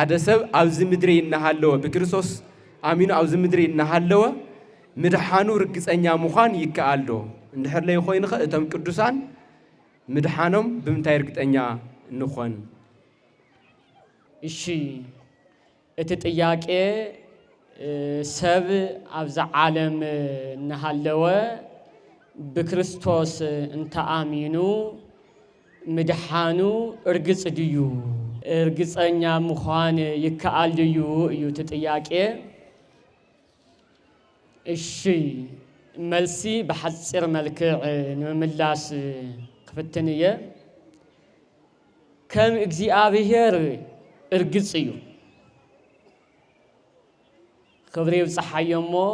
حدث أوز مدري إنهالوا بكريستوس آمين أوز مدري إنهالوا مدحانو ركز أنيا مخان يكالو نحر لي خوين تم كردوسان مدحانم بمتاي ركز أنيا نخون إشي اتتياك سب أوز عالم نهالوا بكريستوس انت آمينو مدحانو ركز ديو ركز أنيا مخان يكال ديو يتتياك الشيء ملسي بحصر ملكع نملاس خفتنية كم እግዚአብሔር እርግጽዩ خبريو صحيمو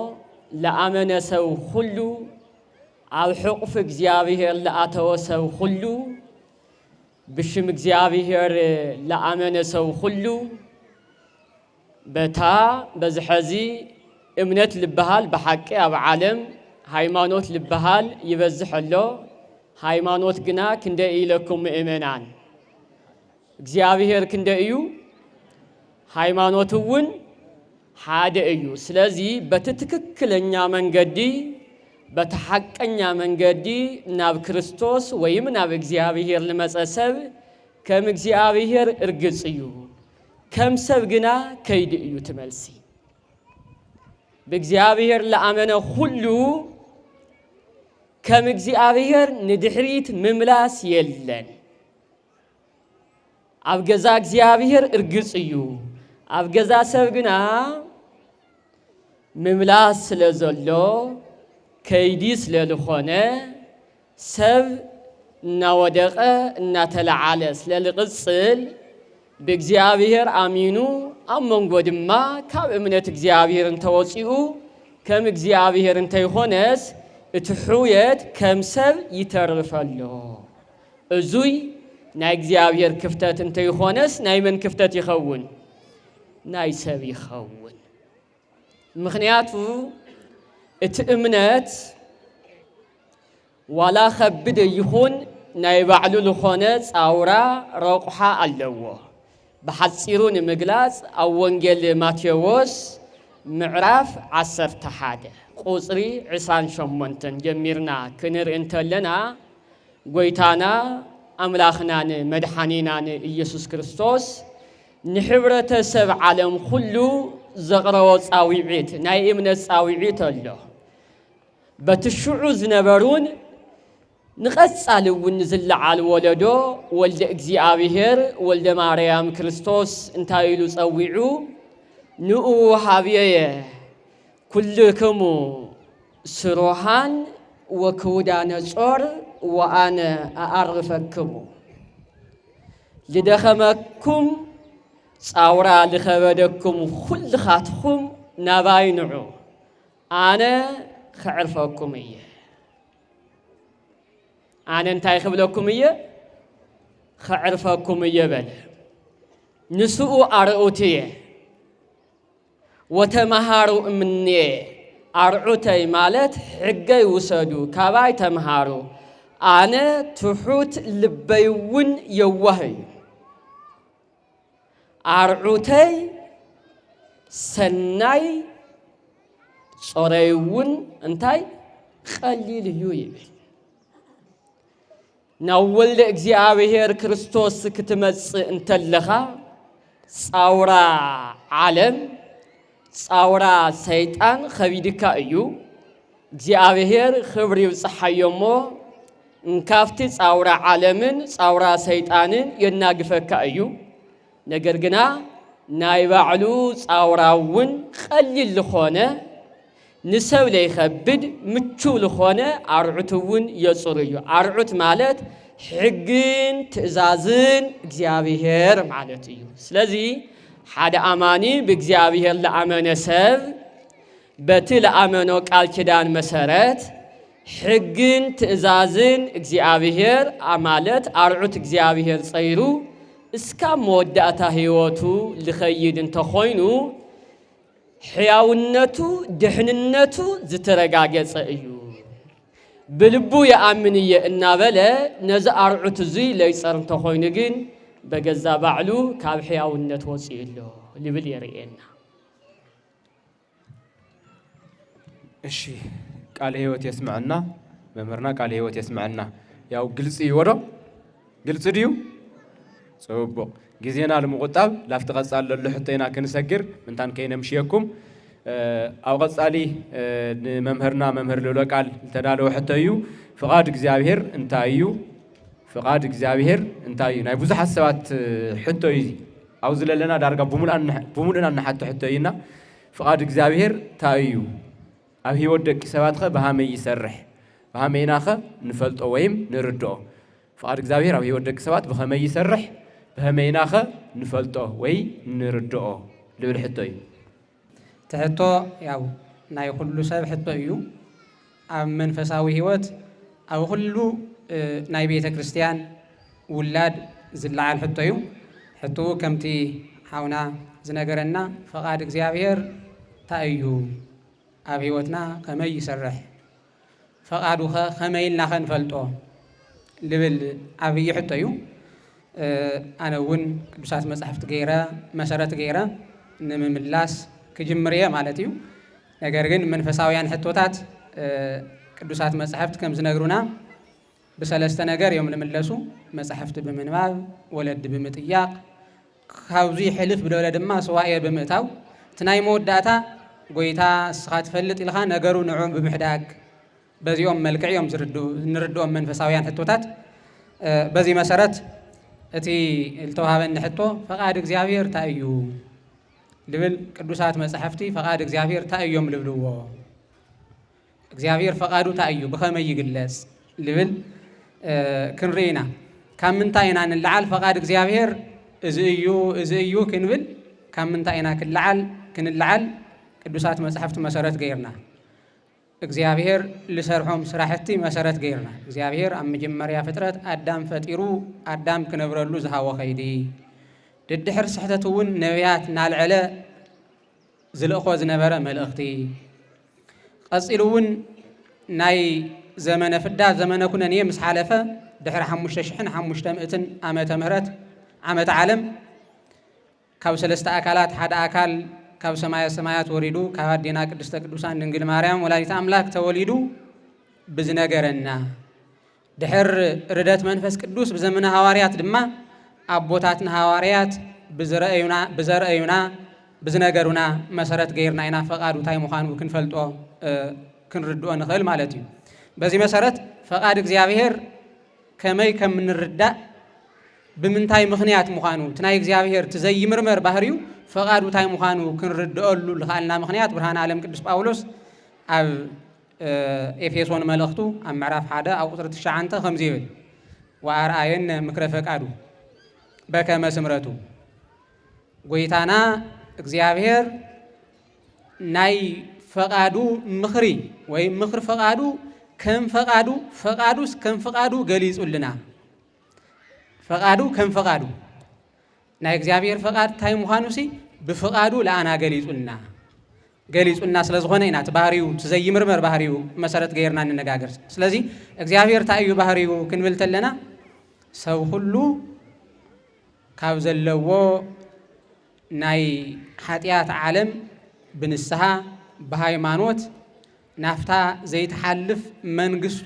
لأمن سو خلو أو حقف እግዚአብሔር لأتو سو خلو بشم እግዚአብሔር لأمن سو خلو بتا بزحزي امنت لبهال بحقي أو عالم هايمانوت لبهال يبزح له هايمانوت جنا كندا إلكم إيمانان እግዚአብሔር كندا إيو هايمانوت ون حاد إيو سلازي بتتككلنيا من قدي بتحقنيا من قدي ناب كريستوس ويمن ناب እግዚአብሔር لمسأسب كم እግዚአብሔር إرجس إيو كم سب جنا كيد إيو تملسي بإግዚአብሔር لأمنه خلو كم እግዚአብሔር ندحريت مملاس يلن أبجزا እግዚአብሔር إرجسيو أبجزا سبقنا مملاس لزلو كيديس للخونة سب نودقة نتلعالس للقصل بإግዚአብሔር آمينو أمم قدما كاب إمنة እግዚአብሔር انتوصيو كم እግዚአብሔር انتيخونس اتحويت كم سب يترفلو ازوي نا እግዚአብሔር كفتات انتيخونس ناي من كفتات يخون ناي سب يخون مخنياتو اتأمنت ولا خبد يخون ناي بعلو لخونس أورا روقها اللوه بحصيرون مجلاس أو ونجل ماتيوس معرف عصر تحادة قصري عسان شمونتن جميرنا كنر انتلنا قويتانا أملاخنا مدحانينا إيسوس كريستوس نحبرة سب عالم خلو زغروت أويعيت نايمنس أويعيت الله بتشعوز نبرون نقص على ونزل على ولده ولد እግዚአብሔር ولد مريم كريستوس انتايلو صويعو نو حبيه كلكم سروحان وكودان صور وانا اعرفكم لدخمكم صاورا لخبدكم كل خاتكم نباينعو انا خعرفكم ايه أنا انتاي خبلكم إيه خعرفكم إيه بل نسوء أرؤتي وتمهارو مني أرؤتي مالت حقي وسدو كباي تمهارو أنا تحوت لبيون يوهي أرؤتي سناي صريون انتاي قليل يويبل ناول እግዚአብሔር ክርስቶስ ክትመጽ እንተለኻ ጻውራ ዓለም ጻውራ ሰይጣን ኸቢድካ እዩ እግዚአብሔር ክብሪ ይጽሐዮሞ እንካፍቲ ጻውራ ዓለምን ጻውራ ሰይጣንን የናግፈካ እዩ ነገር ግና ናይ ባዕሉ ጻውራውን ቀሊል ልኾነ نسب لي خبد متشو لخونة أرعتون يصريو أرعت مالت حقين تزازن እግዚአብሔር مالتيو سلازي حدا أماني بእግዚአብሔር لأمانة سب بتل أمانو قال كدان مسارات حقين تزازن እግዚአብሔር أمالت أرعت እግዚአብሔር صيرو اسكا مودعتا هيوتو لخيد انتخوينو حياونتو دحننتو زترغاغص ايو بلبو يامنيه انابله نز ارعت زي ليصرن تخوين جن በገዛ ባዕሉ ካብ ሕያውነት ወፂኡሎ ልብል የርእየና። እሺ ቃል ሕይወት የስምዐና መምህርና ቃል ሕይወት የስምዐና ያው ግልጽ ይወዶ ግልጽ ድዩ ጽቡቕ ጊዜና ለመቆጣብ ላፍቲ ቀጻል ዘሎ ሕቶይና ክንሰግር ምንታን ከይነምሽየኩም ኣብ ቀጻሊ ንመምህርና መምህር ልብሎ ቃል ዝተዳለወ ሕቶ እዩ ፍቓድ እግዚአብሔር እንታይ እዩ ፍቓድ እግዚአብሔር እንታይ እዩ ናይ ብዙሓት ሰባት ሕቶ እዩ ኣብዚ ዘለና ዳርጋ ብሙሉእና እናሓቶ ሕቶ እዩና ፍቓድ እግዚአብሔር እንታይ እዩ ኣብ ህይወት ደቂ ሰባት ኸ ብሃመይ ይሰርሕ ብሃመይና ኸ ንፈልጦ ወይም ንርድኦ ፍቓድ እግዚአብሔር ኣብ ህይወት ደቂ ሰባት ብኸመይ ይሰርሕ ብሃመይና ኸ ንፈልጦ ወይ ንርድኦ ልብል ሕቶ እዩ። ትሕቶ ያው ናይ ኩሉ ሰብ ሕቶ እዩ። ኣብ መንፈሳዊ ህይወት ኣብ ኩሉ ናይ ቤተ ክርስቲያን ውላድ ዝለዓል ሕቶ እዩ። ሕቶ ከምቲ ሓውና ዝነገረና ፍቓድ እግዚአብሔር እንታይ እዩ ኣብ ህይወትና ከመይ ይሰርሕ ፈቃዱ ከመይ ኢልና ክንፈልጦ ልብል ዓብይ ሕቶ እዩ። ኣነ እውን ቅዱሳት መጻሕፍቲ ገይረ መሰረት ገይረ ንምምላስ ክጅምር እየ ማለት እዩ። ነገር ግን መንፈሳውያን ሕቶታት ቅዱሳት መጻሕፍቲ ከም ዝነግሩና ብሰለስተ ነገር እዮም ዝምለሱ መጻሕፍቲ ብምንባብ ወለዲ ብምጥያቅ ካብዚ ሕልፍ ብደለ ድማ ስዋኤ ብምእታው እቲ ናይ መወዳእታ ጎይታ እስኻ ትፈልጥ ኢልኻ ነገሩ ንዑ ብምሕዳግ በዚኦም መልክዕ እዮም ንርድኦም መንፈሳውያን ሕቶታት። በዚ መሰረት እቲ ዝተዋሃበኒ ሕቶ ፈቃድ እግዚአብሔር እንታይ እዩ ልብል ቅዱሳት መጻሕፍቲ ፈቃድ እግዚአብሔር እንታይ እዮም ልብልዎ እግዚአብሔር ፈቃዱ እንታይ እዩ ብኸመይ ይግለጽ ልብል ክንርኢና ካብ ምንታይ ኢና ንለዓል ፈቃድ እግዚአብሔር እዚ እዩ ክንብል ካብ ምንታይ ኢና ክንለዓል ቅዱሳት መጻሕፍቲ መሰረት ገይርና እግዚአብሔር ልሰርሖም ስራሕቲ መሰረት ገይርና እግዚአብሔር ኣብ መጀመርያ ፍጥረት ኣዳም ፈጢሩ ኣዳም ክነብረሉ ዝሃቦ ኸይዲ ድድሕር ስሕተት እውን ነቢያት ናልዕለ ዝልእኾ ዝነበረ መልእኽቲ ቀፂሉ እውን ናይ ዘመነ ፍዳ ዘመነ ኩነንየ ምስ ሓለፈ ድሕሪ 5500 ዓመተ ምህረት ዓመተ ዓለም ካብ ሰለስተ ኣካላት ሓደ ኣካል ካብ ሰማየ ሰማያት ወሪዱ ካብ ኣዴና ቅድስተ ቅዱሳን ድንግል ማርያም ወላዲተ ኣምላክ ተወሊዱ ብዝነገረና ድሕር ርደት መንፈስ ቅዱስ ብዘመነ ሃዋርያት ድማ ኣቦታትና ሃዋርያት ብዘረአዩና ብዝነገሩና መሰረት ገይርና ኢና ፈቃዱ እንታይ ምዃኑ ክንፈልጦ ክንርድኦ ንኽእል ማለት እዩ። በዚ መሰረት ፈቃድ እግዚአብሔር ከመይ ከም ንርዳእ ብምንታይ ምኽንያት ምዃኑ እቲ ናይ እግዚአብሔር ትዘይምርመር ባህሪዩ ፈቃዱ እንታይ ምዃኑ ክንርድአሉ ዝኽኣልና ምኽንያት ብርሃነ ዓለም ቅዱስ ጳውሎስ ኣብ ኤፌሶን መልእኽቱ ኣብ ምዕራፍ 1 ኣብ ቁጥሪ 9 ከምዚ ይብል ወአርአየነ ምክረ ፈቃዱ በከመ ስምረቱ ጎይታና እግዚአብሔር ናይ ፈቃዱ ምኽሪ ወይ ምኽሪ ፈቃዱ ከም ፈቃዱስ ከም ፈቃዱ ገሊጹልና ፈቃዱ ከም ፈቃዱ ናይ እግዚአብሔር ፈቃድ እንታይ ምዃኑ ሲ ብፈቃዱ ለአና ገሊጹልና ስለ ዝኾነ ኢና እቲ ባህሪው ትዘይምርመር ባህሪው መሰረት ገይርና እንነጋገር። ስለዚ እግዚአብሔር እንታይ እዩ ባህሪው ክንብል ተለና ሰብ ሁሉ ካብ ዘለዎ ናይ ኃጢአት ዓለም ብንስሐ በሃይማኖት ናፍታ ዘይተሓልፍ መንግስቱ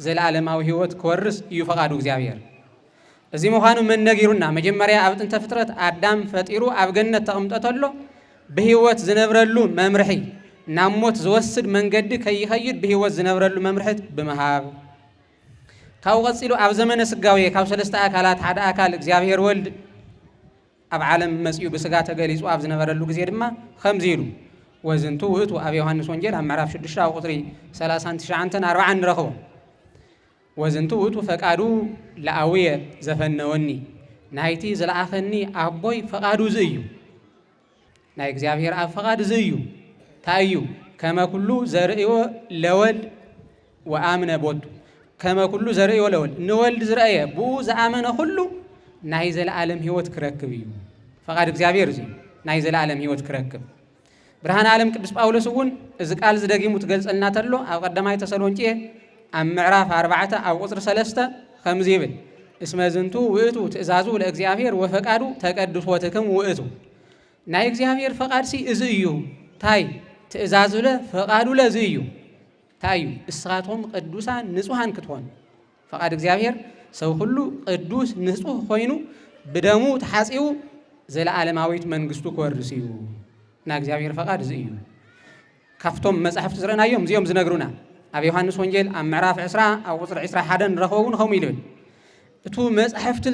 ዘለዓለማዊ ህይወት ክወርስ እዩ ፈቃዱ እግዚአብሔር። እዚ ምዃኑ መን ነጊሩና መጀመርያ ኣብ ጥንተ ፍጥረት ኣዳም ፈጢሩ ኣብ ገነት ተቐምጠተሎ ብህይወት ዝነብረሉ መምርሒ ናብ ሞት ዝወስድ መንገዲ ከይኸይድ ብህይወት ዝነብረሉ መምርሒት ብምሃብ ካብኡ ቀፂሉ ኣብ ዘመነ ስጋዊ ካብ ሰለስተ ኣካላት ሓደ ኣካል እግዚአብሔር ወልድ ኣብ ዓለም መፅኡ ብስጋ ተገሊጹ ኣብ ዝነበረሉ ግዜ ድማ ከምዚ ኢሉ ወዝንቱ ውእቱ ኣብ ዮሐንስ ወንጌል ኣብ ምዕራፍ 6 ኣብ ቁጥሪ 39-40 ንረኽቦ ወዝንቱ ውእቱ ፈቃዱ ለአውየ ዘፈነወኒ ናይቲ ዘለኣኸኒ ኣቦይ ፈቃዱ እዚ እዩ ናይ እግዚአብሔር ኣብ ፈቃድ እዚ እዩ እንታይ እዩ ከመ ኩሉ ዘርእዮ ለወልድ ወአምነ ቦቱ ከመ ኩሉ ዘርእዮ ለወልድ ንወልድ ዝረአየ ብኡ ዝኣመነ ኩሉ ናይ ዘለዓለም ህይወት ክረክብ እዩ ፈቃድ እግዚአብሔር እዚ ናይ ዘለዓለም ህይወት ክረክብ። ብርሃነ ዓለም ቅዱስ ጳውሎስ እውን እዚ ቃል ዝደጊሙ ትገልጸልና ተሎ ኣብ ቀዳማይ ተሰሎንቄ ኣብ ምዕራፍ 4 ኣብ ቁጥሪ 3 ከምዚ ይብል እስመ ዝንቱ ውእቱ ትእዛዙ ለእግዚአብሔር ወፈቃዱ ተቀድሶትክሙ ውእቱ ናይ እግዚአብሔር ፈቃድ ሲ እዚ እዩ ታይ ትእዛዙ ለፈቃዱ ለዚ እዩ ታዩ እስኻቶም ቅዱሳን ንጹሃን ክትሆን ፈቃድ እግዚአብሔር ሰው ሁሉ ቅዱስ ንጹህ ኮይኑ ብደሙ ተሓጺው ዘለዓለማዊት መንግስቱ ክወርስ እዩ ናይ እግዚአብሔር ፈቃድ እዚ እዩ ካፍቶም መጽሐፍቲ ዝረአናዮም እዚኦም ዝነግሩና ኣብ ዮሐንስ ወንጌል ኣብ ምዕራፍ 20 ኣብ ቁጽሪ 21 ንረኽቦውን ከምኡ ኢሉ እቱ መጽሐፍቲ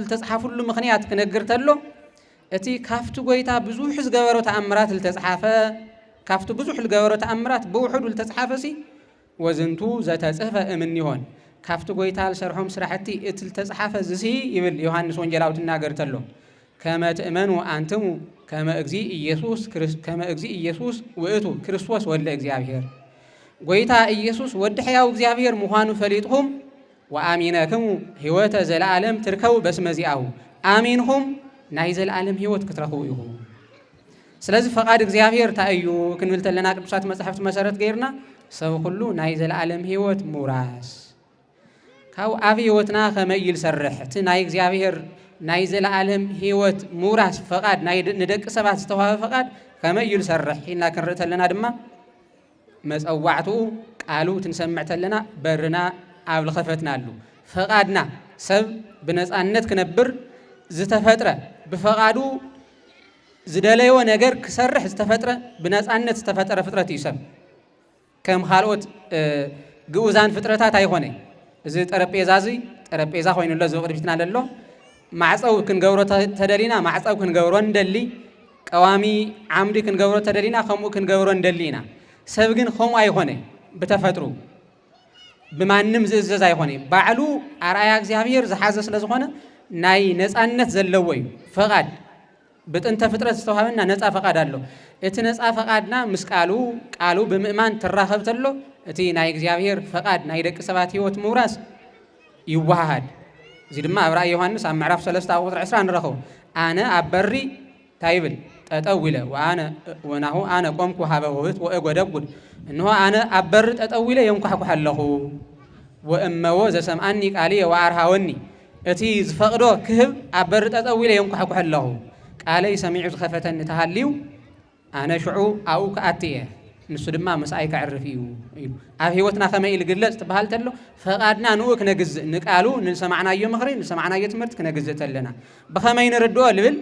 ዝተጻሓፉሉ ምኽንያት ክነግር ተሎ እቲ ካፍቲ ጎይታ ብዙሕ ዝገበሮ ተኣምራት ዝተጻሓፈ ካፍቲ ብዙሕ ዝገበሮ ተኣምራት ብውሕዱ ዝተጻሓፈ ሲ ወዝንቱ ዘተጽሕፈ እምን ይሆን ካፍቲ ጎይታ ዝሰርሖም ስራሕቲ እቲ ዝተጻሓፈ ዝሲ ይብል ዮሐንስ ወንጌላዊ ትናገር ተሎ ከመ ትእመኑ አንትሙ ከመ እግዚእ ኢየሱስ ውእቱ ክርስቶስ ወለ እግዚአብሔር ጎይታ ኢየሱስ ወዲ ሕያው እግዚአብሔር ምዃኑ ፈሊጥኹም ወአሚነክሙ ሕይወተ ዘለዓለም ትርከቡ በስመ ዚአሁ አሚንኹም ናይ ዘለዓለም ሕይወት ክትረኽቡ ኢኹም ስለዚህ ፈቃድ እግዚአብሔር ታእዩ ክንብል ተለና ቅዱሳት መጻሕፍቲ መሰረት ገይርና ሰብ ሁሉ ናይ ዘለዓለም ሕይወት ሙራስ ካብ ኣብ ሕይወትና ከመይ ይሰርሕ እቲ ናይ እግዚአብሔር ናይ ዘለዓለም ሕይወት ሙራስ ፈቃድ ናይ ንደቂ ሰባት ዝተዋህበ ፈቃድ ከመይ ይሰርሕ ኢልና ክንርኢ ተለና ድማ መጸዋዕቱ ቃሉ ትንሰምዕ ተለና በርና ኣብ ልኸፈትና አሉ ፈቃድና ሰብ ብነጻነት ክነብር ዝተፈጥረ ብፈቃዱ ዝደለዮ ነገር ክሰርሕ ዝተፈጥረ ብነጻነት ዝተፈጠረ ፍጥረት እዩ ሰብ ከም ካልኦት ግኡዛን ፍጥረታት ኣይኮነ እዚ ጠረጴዛ እዚ ጠረጴዛ ኮይኑሎ ዝቅድሚትና ዘሎ ማዕፀው ክንገብሮ ተደሊና ማዕፀው ክንገብሮ እንደሊ ቀዋሚ ዓምዲ ክንገብሮ ተደሊና ከምኡ ክንገብሮ እንደሊና ሰብ ግን ከምኡ ኣይኮነ ብተፈጥሩ ብማንም ዝእዘዝ ኣይኮነ ባዕሉ ኣርአያ እግዚአብሔር ዝሓዘ ስለ ዝኾነ ናይ ነጻነት ዘለዎ እዩ ፈቃድ ብጥንተ ፍጥረት ዝተዋሃበና ነጻ ፈቃድ ኣሎ እቲ ነጻ ፈቃድና ምስ ቃሉ ብምእማን ትራኸብ ተሎ እቲ ናይ እግዚአብሔር ፈቃድ ናይ ደቂ ሰባት ሕይወት ምውራስ ይዋሃድ እዚ ድማ ኣብ ራእይ ዮሐንስ ኣብ ምዕራፍ 3 ኣብ ቁጥሪ 20 ንረኽቦ ኣነ ኣብ በሪ ታይብል ጠጠው ኢለ ወናሁ ኣነ ቆምኩ ሃበ ውህት ወእጐደጕድ እንሆ ኣነ ኣብ በሪ ጠጠው ኢለ የንኳሕኩሕ ኣለኹ ወእመዎ ዘሰምዓኒ ቃልየ ወኣርሃወኒ እቲ ዝፈቅዶ ክህብ ኣብ በሪ ጠጠው ኢለ የንኳሕኩሕ ኣለኹ ቃለይ ሰሚዑ ዝኸፈተኒ ተሃልዩ ኣነ ሽዑ ኣብኡ ከኣቲ እየ ንሱ ድማ ምስኣይ ከዕርፍ እዩ ኣብ ህይወትና ከመይ ልግለጽ ትበሃል ተሎ ፈቃድና ንኡ ክነግዝእ ንቃሉ ንሰማዕናዮ ምኽሪ ንሰማዕናዮ ትምህርቲ ክነግዝእ ተለና ብኸመይ ንርድኦ ልብል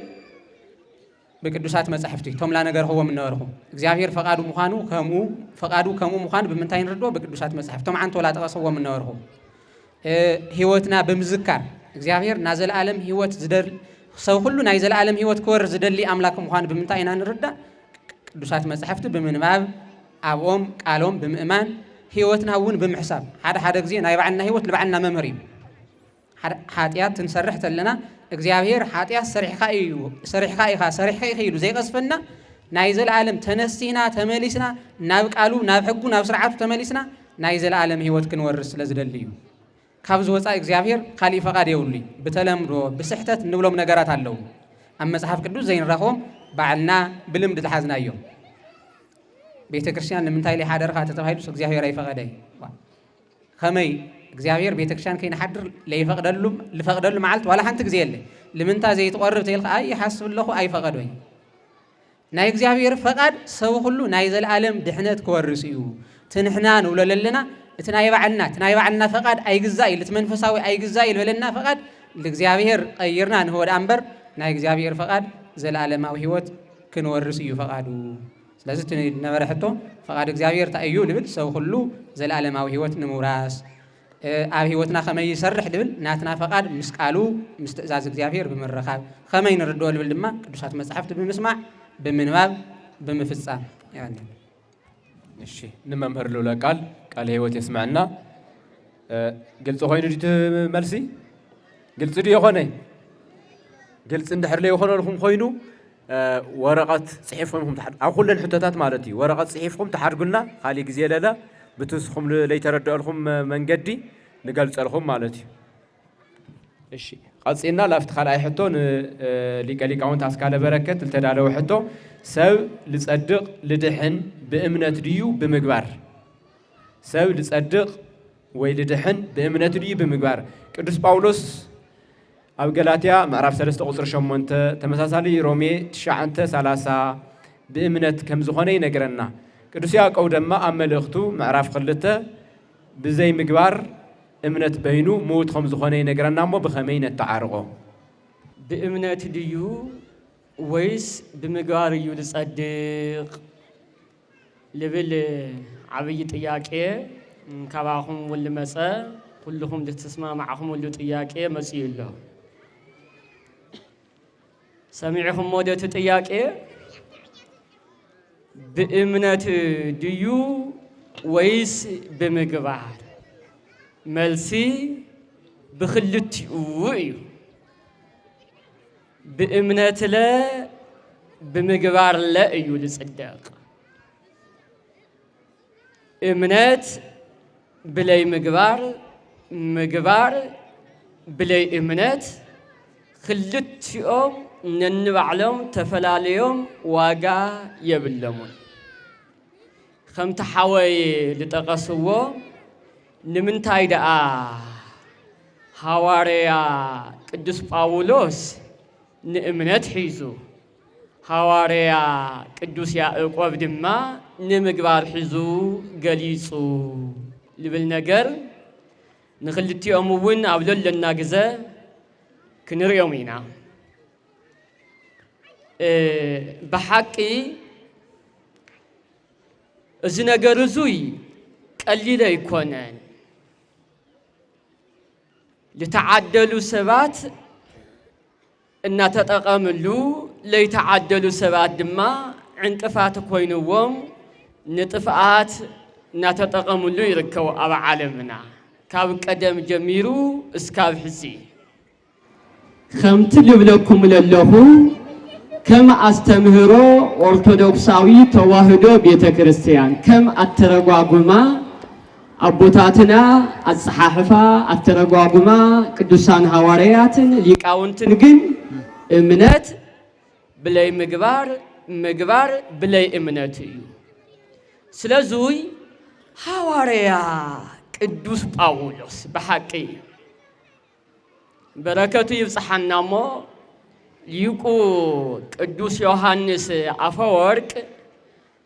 ብቅዱሳት መጻሕፍቲ ቶምላ ነገርኽዎም ነበርኹ እግዚአብሔር ፈቃዱ ከምኡ ምዃኑ ብምንታይ ንርድኦ ብቅዱሳት መጻሕፍቲ ቶም ዓንቶላ ጠቐሰዎም ነበርኹ ህይወትና ብምዝካር እግዚአብሔር ና ዘለዓለም ህይወት ዝደል ሰው ሁሉ ናይ ዘለዓለም ህይወት ክወርስ ዝደሊ ኣምላክ ምዃኑ ብምንታይ ኢና ንርዳእ ቅዱሳት መጻሕፍቲ ብምንባብ ኣብኦም ቃሎም ብምእማን ህይወትና እውን ብምሕሳብ ሓደ ግዜ ናይ ባዕልና ህይወት ንባዕልና መምህር እዩ ሓጢያት ትንሰርሕ ተለና እግዚአብሔር ሓጢያት ሰሪሕካ ኢኻ ኢሉ ዘይቀስፈና ናይ ዘለዓለም ተነሲና ተመሊስና ናብ ቃሉ ናብ ሕጉ ናብ ስርዓቱ ተመሊስና ናይ ዘለዓለም ህይወት ክንወርስ ስለ ዝደሊ እዩ ካብ ዝወፃእ እግዚአብሔር ካሊእ ፈቃድ የብሉ ብተለምዶ ብስሕተት እንብሎም ነገራት ኣለዉ ኣብ መጽሓፍ ቅዱስ ዘይንረኽቦም ባዕልና ብልምዲ ዝሓዝናዮም ቤተ ክርስቲያን ንምንታይ ለይሓደርካ ተተባሂሉስ እግዚአብሔር ኣይፈቐደይ ከመይ እግዚአብሔር ቤተ ክርስቲያን ከይንሓድር ልፈቅደሉ መዓልቲ ዋላ ሓንቲ ግዜ የለ ልምንታ ዘይትቆርብ ተይልካ ኣይ ይሓስብ ኣለኹ ኣይፈቐዶይ ናይ እግዚአብሔር ፈቃድ ሰብ ሁሉ ናይ ዘለዓለም ድሕነት ክወርስ እዩ ትንሕና ንብሎ ለለና እቲ ናይ ባዕልና ፈቃድ ኣይግዛእ ኢሉ እቲ መንፈሳዊ ኣይግዛእ ኢሉ በለና ፈቃድ ለእግዚአብሔር ቀይርና ንህወዳ እምበር ናይ እግዚአብሔር ፈቃድ ዘለዓለማዊ ህይወት ክንወርስ እዩ ፈቃዱ ስለዚ ነበረ ሕቶ ፈቃድ እግዚአብሔር እንታይ እዩ ልብል ሰብ ሁሉ ዘለዓለማዊ ህይወት ንምውራስ ኣብ ህይወትና ከመይ ይሰርሕ ልብል ናትና ፈቃድ ምስ ቃሉ ምስ ትእዛዝ እግዚአብሔር ብምርኻብ ከመይ ንርድኦ ልብል ድማ ቅዱሳት መጻሕፍቲ ብምስማዕ ብምንባብ ብምፍጻም ያኒ እሺ ንመምህር ልብለ ቃል ህይወት የስማዕና ግልጽ ኮይኑ ዲት መልሲ ግልጽ ዲ ይኾነ ግልጽ እንድሕር ለይኾነልኩም ኮይኑ ወረቐት ጽሒፍኩም ኣብ ኩለን ሕቶታት ማለት እዩ ወረቐት ጽሒፍኩም ተሓድጉና ካሊእ ግዜ ለለ ብትስኹም ለይተረድአልኩም መንገዲ ንገልጸልኩም ማለት እዩ እሺ ቀፂልና ላፍቲ ካልኣይ ሕቶ ሊቀ ሊቃውንት ኣስካለ በረከት ዝተዳለወ ሕቶ ሰብ ልጸድቕ ልድሕን ብእምነት ድዩ ብምግባር ሰብ ልጸድቕ ويلدحن بأمنة دي بمقبار قدوس باولوس أو غلاطيا معرف 3 قصر 8 تمساسالي رومي 9:30 بأمنة كم زخونه ينقرنا قدوس يعقوب دما أملختو معرف 2 بزي مقبار أمنة بينو موت 5 زخونه ينقرنا مو بخمين التعارقو بأمنة ديو ويس بمقبار يلصدق لبل عبي طياقه كباهم ولا مسا كلهم لتسمع معهم ولا طياقه مسيله سمعهم مودة طياقه بأمنة ديو ويس بمقبار ملسي بخلتيو بأمنة لا بمقبار لا يلصدق إمنات بلاي مقبار مقبار بلاي إمنات خلت يوم ننبعلهم تفلاليهم واقع يبلمون خمت حوي لتقصوه نمنتاي دعا حواريا قدوس باولوس نإمنات حيزو حواريا قدوس يعقوب دما نمقبار حزو قليصو لبل نقر نخلتي أموين أبلل للناقزة كنر يومينا بحقي إذا نقر زوي قليل يكونن لتعدلوا سبات إن تتقاملوا ليتعدلوا سبات دما عنقفات كوينوهم نطفات نتتقاملوا يركوا أبا عالمنا كاب قدم جميرو اسكاب حزي خمت لبلكم لله كم استمهرو أرثوذكساوي تواهدو بيت كريستيان كم الترغواغما أبوتاتنا الصحاحفة الترغواغما قدوسان حوارياتن ليقاونتن جن امنات بلاي مقبار بلاي امناتي سلازوي حواريا قدوس باولوس بحقي بركته يبصحنا مو ليقو قدوس يوحنس أفورك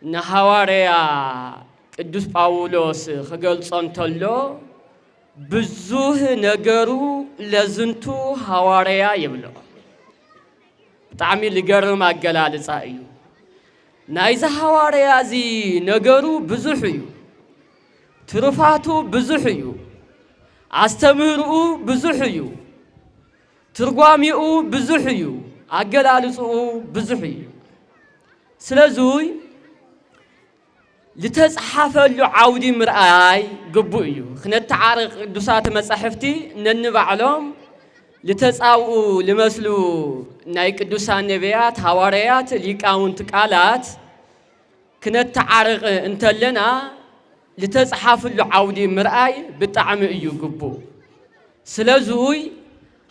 نحواريا قدوس باولوس خجلصان تلو بزوه نجارو لزنتو حواريا يبلو تعمل لجرم الجلال صايو نايز حواريا زي نجارو بزوحيو ترفاتو بزوحيو استمرو بزوحيو ترقاميو بزوحيو الجلالسو بزوحيو سلازوي لتصحف له عودي مرآي قبويو خنت تعارق دوسات مصحفتي ننبعلهم لتصاو لمسلو ناي قدوسان نبيات حواريات ليقاونت قالات كنت تعارق انتلنا لتصحف له عودي مرآي بطعم ايو قبو سلازوي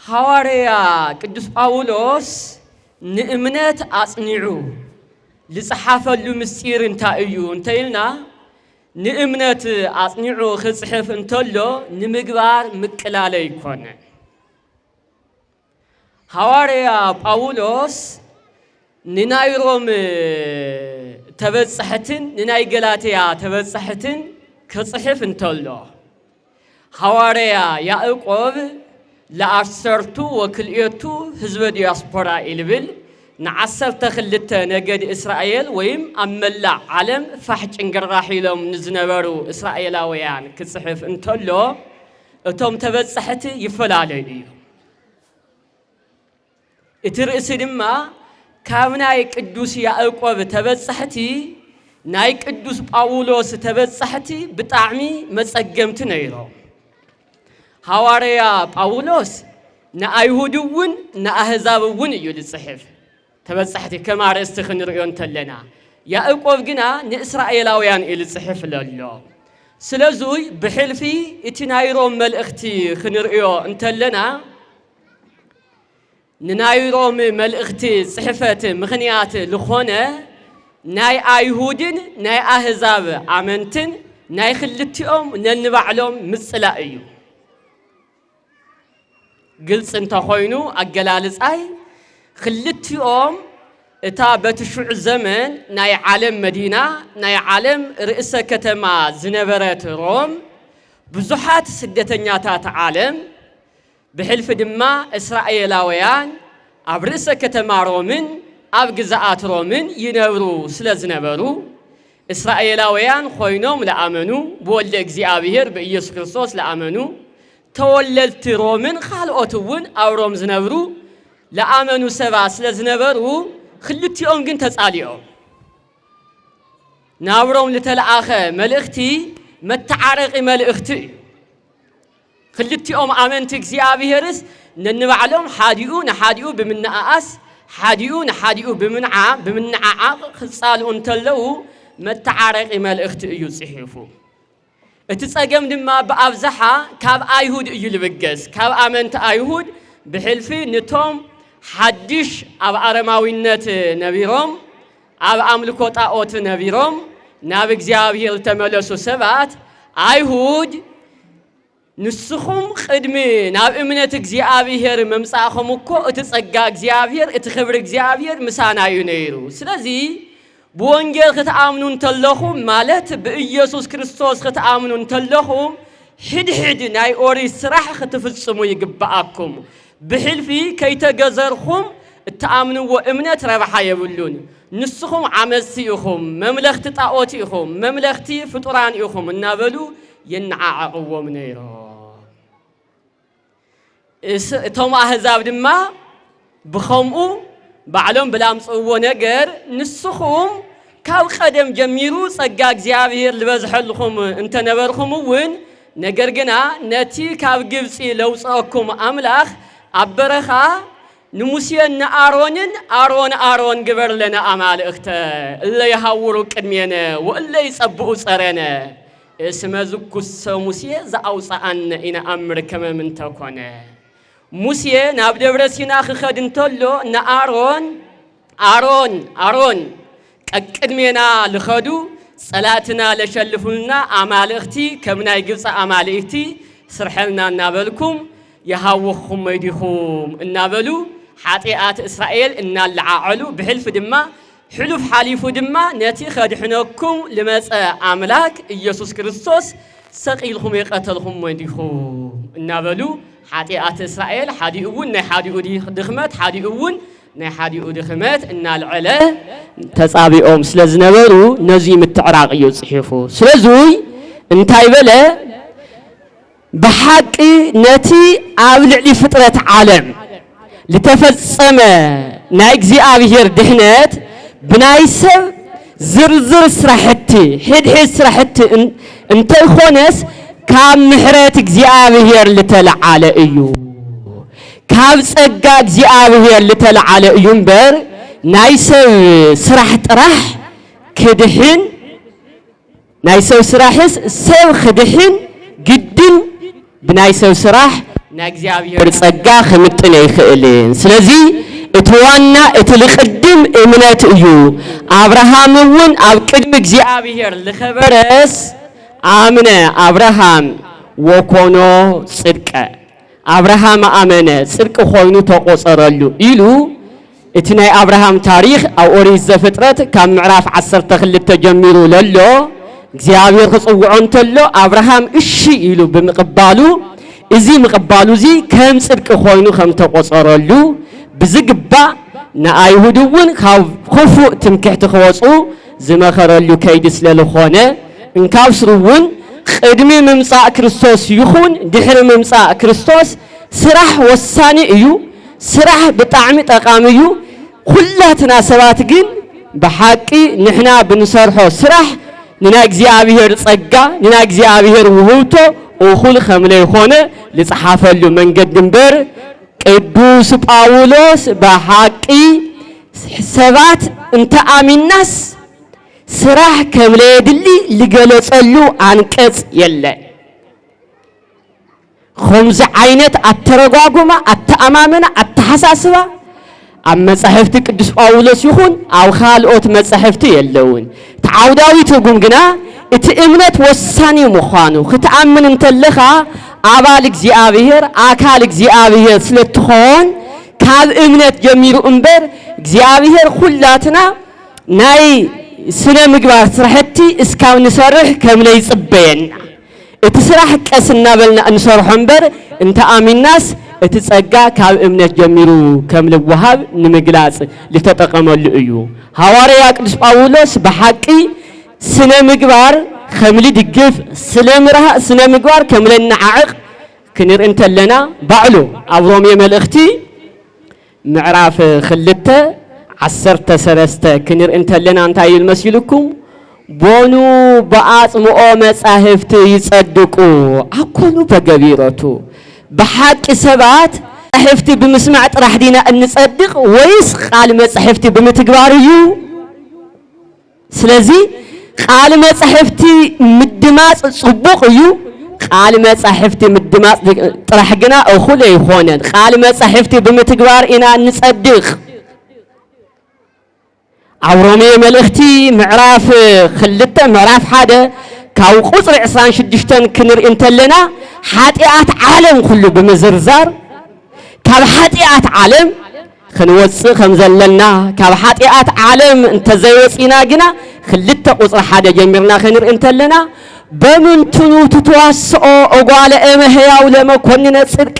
حواريا قدوس باولوس نእምነት አጽኒዑ لصحافሉ ምስጢር እንታዩ እንተይልና ንእምነት አጽኒዑ ክጽሕፍ እንተሎ ንምግባር ምቅላለ ይኮነ ሐዋርያ ጳውሎስ ንናይሮም ተበጽሕትን ንናይ ገላትያ ተበጽሕትን ክጽሕፍ እንተሎ ሐዋርያ ያዕቆብ ለአሰርቱ ወክልኤቱ ህዝበ ዲያስፖራ ኢልብል نعسرت خلت نجد إسرائيل ويم أملا علم فحش إنجراحيلهم نزنبرو إسرائيلاويان كصحف انتلو اتوم تبصحتي يفلالي اترئس دما كامناي قدوس يعقوب تبصحتي ناي قدوس باولوس تبصحتي بطعمي مصقمت نيرو حواريا باولوس نايهودون ناحزابون يلصحف تبصحتي كما رأست خنريون تلنا يعقوب جنا نإسرائيلاويان إلى الصحف لله سلازوي بحلفي اتنايروم ملأختي خنريو انتلنا ننايروم ملأختي صحفة مخنيات لخونة ناي أيهودين ناي أحزاب عمنتن ናይ ክልቲኦም ነንባዕሎም ምጽላእ እዩ ግልጽ እንተኾይኑ ኣገላልጻይ ክልቲኦም እታ በትሹዕ ዘመን ናይ ዓለም መዲና ናይ ዓለም ርእሰ ከተማ ዝነበረት ሮም ብዙሓት ስደተኛታት ዓለም ብሕልፊ ድማ እስራኤላውያን ኣብ ርእሰ ከተማ ሮምን ኣብ ግዛኣት ሮምን ይነብሩ ስለ ዝነበሩ እስራኤላውያን ኮይኖም ለኣመኑ ብወልደ እግዚአብሔር በኢየሱስ ክርስቶስ ለኣመኑ ተወለድቲ ሮምን ካልኦት እውን ኣብ ሮም ዝነብሩ ለኣመኑ ሰባት ስለ ዝነበሩ ክልቲኦም ግን ተጻሊኦም ናብ ሮም ዝተለኣኸ መልእኽቲ መተዓረቂ መልእኽቲ ክልቲኦም ኣመንቲ እግዚአብሔርስ ነንባዕሎም ሓዲኡ ንሓዲኡ ብምንኣኣስ ሓዲኡ ንሓዲኡ ብምንዓዓቕ ክጻልኡ እንተለዉ መተዓረቂ መልእኽቲ እዩ ጽሒፉ እቲ ጸገም ድማ ብኣብዝሓ ካብ ኣይሁድ እዩ ልብገስ ካብ ኣመንቲ ኣይሁድ ብሕልፊ ነቶም ሓድሽ ኣብ ኣረማዊነት ነቢሮም ኣብ ኣምልኮ ጣዖት ነቢሮም ናብ እግዚአብሔር ተመለሱ ሰባት ኣይሁድ ንስኹም ቅድሚ ናብ እምነት እግዚአብሔር መምጻእኹም እኮ እቲ ጸጋ እግዚአብሔር እቲ ክብሪ እግዚአብሔር ምሳና እዩ ነይሩ ስለዚ ብወንጌል ክትኣምኑ እንተለኹም ማለት ብኢየሱስ ክርስቶስ ክትኣምኑ እንተለኹም ሕድሕድ ናይ ኦሪት ስራሕ ክትፍጽሙ ይግባኣኩም ብሕልፊ ከይተገዘርኹም እተኣምንዎ እምነት ረብሓ የብሉን ንስኹም ዓመፅቲ ኢኹም መምለኽቲ ጣዖት ኢኹም መምለኽቲ ፍጡራን ኢኹም እናበሉ የነዓዓቕዎም ነይሮም እቶም ኣህዛብ ድማ ብኸምኡ ባዕሎም ብላምጽእዎ ነገር ንስኹም ካብ ቀደም ጀሚሩ ጸጋ እግዚአብሔር ልበዝሐልኹም እንተነበርኹም እውን ነገር ግና ነቲ ካብ ግብፂ ለውፅአኩም ኣምላኽ ኣብ በረኻ ንሙሴን ንኣሮንን ኣሮን ግበር ለና ኣማልእኽተ እለ ይሃውሩ ቅድሜነ ወእለ ይጸብኡ ጸረነ እስመ ዝኩሰ ሙሴ ዘኣውፅኣነ ኢና ኣምር ከመ ምንተ ኮነ ሙሴ ናብ ደብረ ሲና ክኸድ እንተሎ ንኣሮን ቅድሜና ልኸዱ ጸላትና ለሸልፉልና ኣማልእኽቲ ከም ናይ ግብፂ ኣማልእኽቲ ስርሐልና እናበልኩም يهاوخهم يديهم النابلو حاتيات إسرائيل إن العقلو بحلف دما حلف حليف دما نتي خدحناكم لمسا أملاك يسوع كريستوس سقيلهم يقتلهم يديهم النابلو حاتيات إسرائيل حادي أول نحادي أودي دخمات حادي أول نحادي أودي خمات إن العلا تسابي أم سلزنبرو نزيم التعراق يصحفو سلزوي انتاي بلا بحق نتي أبلع لفترة عالم لتفصم نايكزي أبيهر دهنات بنايسب زرزر سرحتي حد سرحتي انت خونس كام محرات اكزي أبيهر لتلع على ايو كام سقا اكزي أبيهر لتلع على ايو بر نايسب سرحت راح كدهن نايسب سرحس سو خدهن جدن بنايسو سراح ناكزيابير صقا خمتنا يخئلين سلازي اتوانا اتلقدم امنات ايو ابراهام ون اب قدم اكزيابير لخبرس امنه ابراهام وكونو صدق ابراهام امنه صدق خوينو تقصرلو يلو اتناي ابراهام تاريخ او اوريز زفطرت كم معراف 12 تجميرو للو እግዚአብሔር ከጽውዖን ተሎ አብርሃም እሺ ይሉ በመቀባሉ እዚ መቀባሉ እዚ ከም ጽድቅ ኮይኑ ከም ተቆጸረሉ ብዝግባ ንአይሁድውን ካብ ኹፉ ትምክሕቲ ክወጹ ዝመኸረሉ ከይዲ ስለለኾነ እንካብስሩውን ቅድሚ ምምጻእ ክርስቶስ ይኹን ድሕሪ ምምጻእ ክርስቶስ ስራሕ ወሳኒ እዩ ስራሕ ብጣዕሚ ጠቃሚ እዩ ኩላትና ሰባት ግን በሐቂ ንሕና ብንሰርሖ ስራሕ ننا እግዚአብሔር ጸጋ ننا እግዚአብሔር ውህብቶ እኹል ከምለ ይኾነ ልጽሓፈሉ መንገድ ድንበር ቅዱስ ጳውሎስ በሐቂ ሰባት እንተ አሚናስ ስራሕ ከምለ ይድሊ ልገለጸሉ አንቀጽ የለ خمس عينات الترጓጉማ አተአማመና አተሐሳስባ أما مصحفت قدس ጳውሎስ ይኹን አው ካልኦት መጻሕፍት የለውን ተዓውዳዊ ትርጉም ግና እምነት ወሳኒ ምዃኑ ክትአምን እንተለኻ አባል እግዚአብሔር አካል እግዚአብሔር ስለትኾን ካብ እምነት ጀሚሩ እምበር እግዚአብሔር ኩላትና ናይ ስነ ምግባር ስራሕቲ እስካብ ንሰርሕ ከም ለይጽበየና እቲ ስራሕ ቀስ እናበልና እንሰርሖ እምበር እንተኣሚናስ እቲ ጸጋ ካብ እምነት ጀሚሩ ከም ልወሃብ ንምግላጽ ልተጠቀመሉ እዩ። ሐዋርያ ቅዱስ ጳውሎስ በሐቂ ስነ ምግባር ከምሊ ድግፍ ስነ ምግባር ከምለ ንዓዕቕ ክንርኢ እንተለና ባዕሉ ኣብ ሮሜ መልእኽቲ ምዕራፍ 2:13 ክንርኢ እንተለና እንታይ ይብል መሲልኩም? ቦኑ በአጽምኦ መጻሕፍት ይጸድቁ አኮኑ በገቢሮቱ በሐቂ ሰባት መጻሕፍቲ ብምስማዕ ጥራሕ ዲና እንጸድቅ ወይስ ቃል መጻሕፍቲ ብምትግባር እዩ? ስለዚ ቃል መጻሕፍቲ ምድማጽ ጽቡቕ እዩ። ቃል መጻሕፍቲ ምድማጽ ጥራሕ ግና እኹል ኣይኮነን። ቃል መጻሕፍቲ ብምትግባር ኢና እንጸድቅ። ኣብ ሮሜ መልእኽቲ ምዕራፍ 2 ምዕራፍ 1 ካብ ቁጽሪ 26 ክንርኢ እንተለና ኃጢአት ዓለም ኩሉ ብምዝርዛር ካብ ኃጢአት ዓለም ክንወፅእ ከም ዘለና ካብ ኃጢአት ዓለም እንተዘይወፂና ግና 2 ቁጽሪ 1 ጀሚርና ክንርኢ እንተለና በምንትኑ ትተዋስኦ እጓለ እመሕያው ለመኮንነ ጽድቅ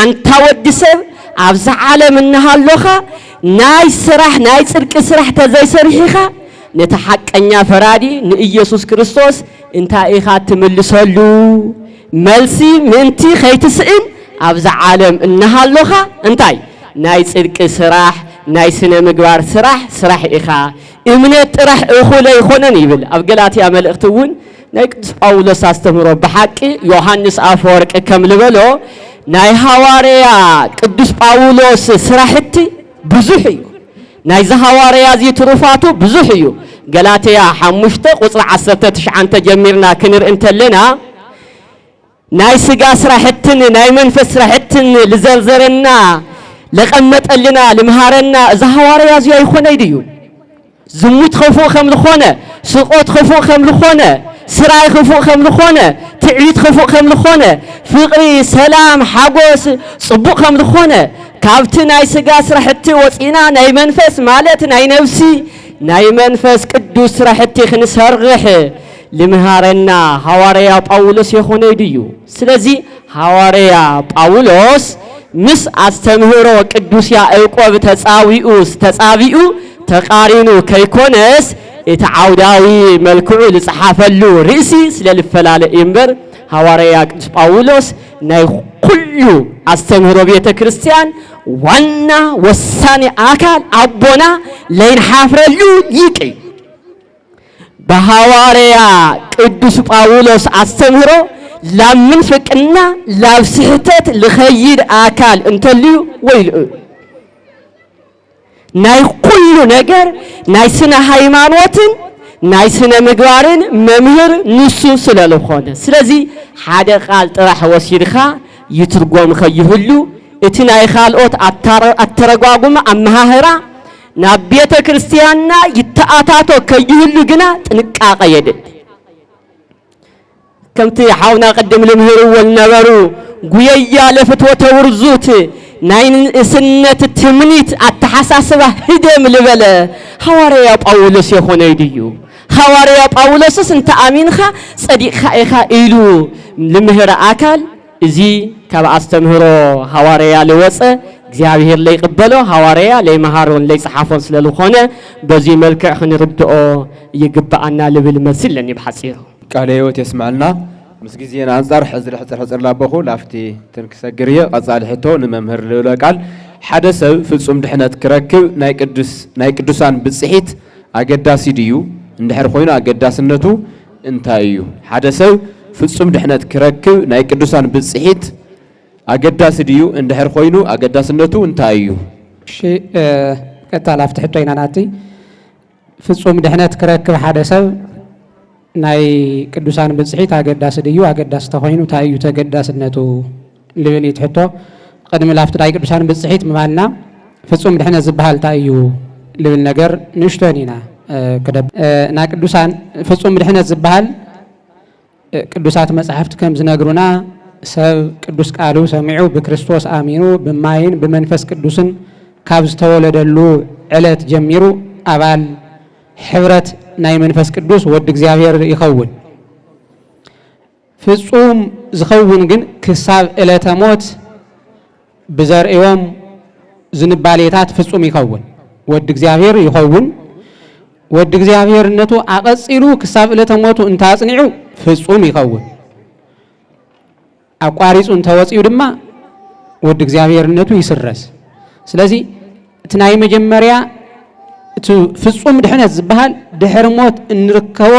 አንታ ወዲ ሰብ ኣብዚ ዓለም እናሃለኻ ናይ ስራሕ ናይ ጽድቂ ስራሕ ተዘይሰሪሕኻ ነቲ ሓቀኛ ፈራዲ ንኢየሱስ ክርስቶስ እንታይ ኢኻ ትምልሰሉ? መልሲ ምንቲ ከይትስእን ኣብዚ ዓለም እናሃለኻ እንታይ ናይ ጽድቂ ስራሕ ናይ ስነ ምግባር ስራሕ ኢኻ እምነት ጥራሕ እኹለ ይኾነን ይብል። ኣብ ገላትያ መልእኽቲ እውን ናይ ቅዱስ ጳውሎስ አስተምህሮ በሐቂ ዮሐንስ አፈወርቅ ከም ልበሎ ናይ ሐዋርያ ቅዱስ ጳውሎስ ስራሕቲ ብዙሕ እዩ። ናይ ሐዋርያ ዚ ትሩፋቱ ብዙሕ እዩ። ገላትያ 5:19 ጀሚርና ክንርኢ እንተለና ናይ ስጋ ስራሕትን ናይ መንፈስ ስራሕትን ልዘርዘረና ለቀመጠልና ልምሃረና እዚ ሐዋርያ ዚ ኣይኮነ ድዩ? ዝሙት ክፉእ ከም ዝኾነ ስቆት ክፉእ ከም ዝኾነ ስራይ ክፉእ ከም ዝኾነ ትዕቢት ክፉእ ከም ዝኾነ ፍቅሪ ሰላም ሓጎስ ጽቡቕ ከም ዝኾነ ካብቲ ናይ ስጋ ስራሕቲ ወፂና ናይ መንፈስ ማለት ናይ ነፍሲ ናይ መንፈስ ቅዱስ ስራሕቲ ክንሰርሕ ልምሃረና ሐዋርያ ጳውሎስ የኾነ ድዩ? ስለዚ ሐዋርያ ጳውሎስ ምስ አስተምህሮ ቅዱስ ያዕቆብ ተጻቢኡ ተቃሪኑ ከይኮነስ እቲ ዓውዳዊ መልክዑ ዝጽሓፈሉ ርእሲ ስለልፈላለ እምበር ሐዋርያ ቅዱስ ጳውሎስ ናይ ኩሉ አስተምህሮ ቤተ ክርስቲያን ዋና ወሳኒ አካል አቦና ለይንሓፍረሉ ሊቅ በሐዋርያ ቅዱስ ጳውሎስ አስተምህሮ ላምን ፍቅና ላብ ስሕተት ልኸይድ አካል እንተልዩ ወይልኡ ናይ ኩሉ ነገር ናይ ስነ ሃይማኖትን ናይ ስነ ምግባርን መምህር ንሱ ስለልኾነ ስለዚ ሓደ ቃል ጥራሕ ወሲድኻ ይትርጎም ከይህሉ እቲ ናይ ካልኦት አተረጓጉም አመሃህራ ናብ ቤተ ክርስቲያንና ይተኣታቶ ከይህሉ ግና ጥንቃቄ የድል ከምቲ ሓውና ቀደም ልምህርዎ ነበሩ ጉየያ ለፍትወተ ውርዙት ናይ እስነት ትምኒት አተሐሳስባ ህደም ልበለ ሐዋርያ ጳውሎስ የኾነ ድዩ? ሐዋርያ ጳውሎስስ እንተ አሚንኻ ጸዲቕኻ ኢኻ ኢሉ ልምህር አካል እዚ ካብ አስተምህሮ ሐዋርያ ለወፀ እግዚአብሔር ለይቅበሎ ሐዋርያ ለይመሃሮን ለይጽሓፎን ስለልኾነ በዚህ መልክዕ ክንርድኦ ይግባአና ልብል መስለኒ በሐፂሩ ቃለ ሕይወት የስማዕልና ምስ ጊዜና አንጻር ሕፅር ላበኹ ላፍቲ ትንክሰግርየ ቀጻሊ ሕቶ ንመምህር ልብሎ ቃል ሓደ ሰብ ፍጹም ድሕነት ክረክብ ናይ ቅዱሳን ብጽሒት አገዳሲ ድዩ? እንድሕር ኮይኑ አገዳስነቱ እንታይ እዩ? ሓደ ሰብ ፍጹም ድሕነት ክረክብ ናይ ቅዱሳን ብጽሒት አገዳሲ ድዩ? እንድሕር ኮይኑ አገዳስነቱ እንታይ እዩ? እሺ ቀጣል አፍቲ ሕቶ ኢና ናቲ ፍጹም ድሕነት ክረክብ ሓደ ሰብ ናይ ቅዱሳን ብጽሒት አገዳሲ ድዩ? አገዳሲ ተኮይኑ እንታይ እዩ ተገዳስነቱ ልብል ይትሕቶ ቅድሚ ላፍቲ ናይ ቅዱሳን ብጽሒት ምባልና ፍጹም ድሕነት ዝበሃል እንታይ እዩ ልብል ነገር ንሽቶን ኢና ና ቅዱሳን ፍጹም ድሕነት ዝበሃል ቅዱሳት መጻሕፍት ከም ዝነግሩና ሰብ ቅዱስ ቃሉ ሰሚዑ ብክርስቶስ አሚኑ ብማይን ብመንፈስ ቅዱስን ካብ ዝተወለደሉ ዕለት ጀሚሩ አባል ሕብረት ናይ መንፈስ ቅዱስ ወዲ እግዚአብሔር ይኸውን። ፍጹም ዝኸውን ግን ክሳብ ዕለተ ሞት ብዘርእዮም ዝንባሌታት ፍጹም ይኸውን ወዲ እግዚአብሔር ይኸውን። ወዲ እግዚአብሔርነቱ አቀጺሉ ክሳብ ዕለተ ሞቱ እንታጽኒዑ ፍጹም ይኸውን። አቋሪጹ እንተወጽዩ ድማ ወዲ እግዚአብሔርነቱ ይስረስ። ስለዚ እቲ ናይ መጀመርያ እቲ ፍጹም ድሕነት ዝበሃል ድሕሪ ሞት እንርከቦ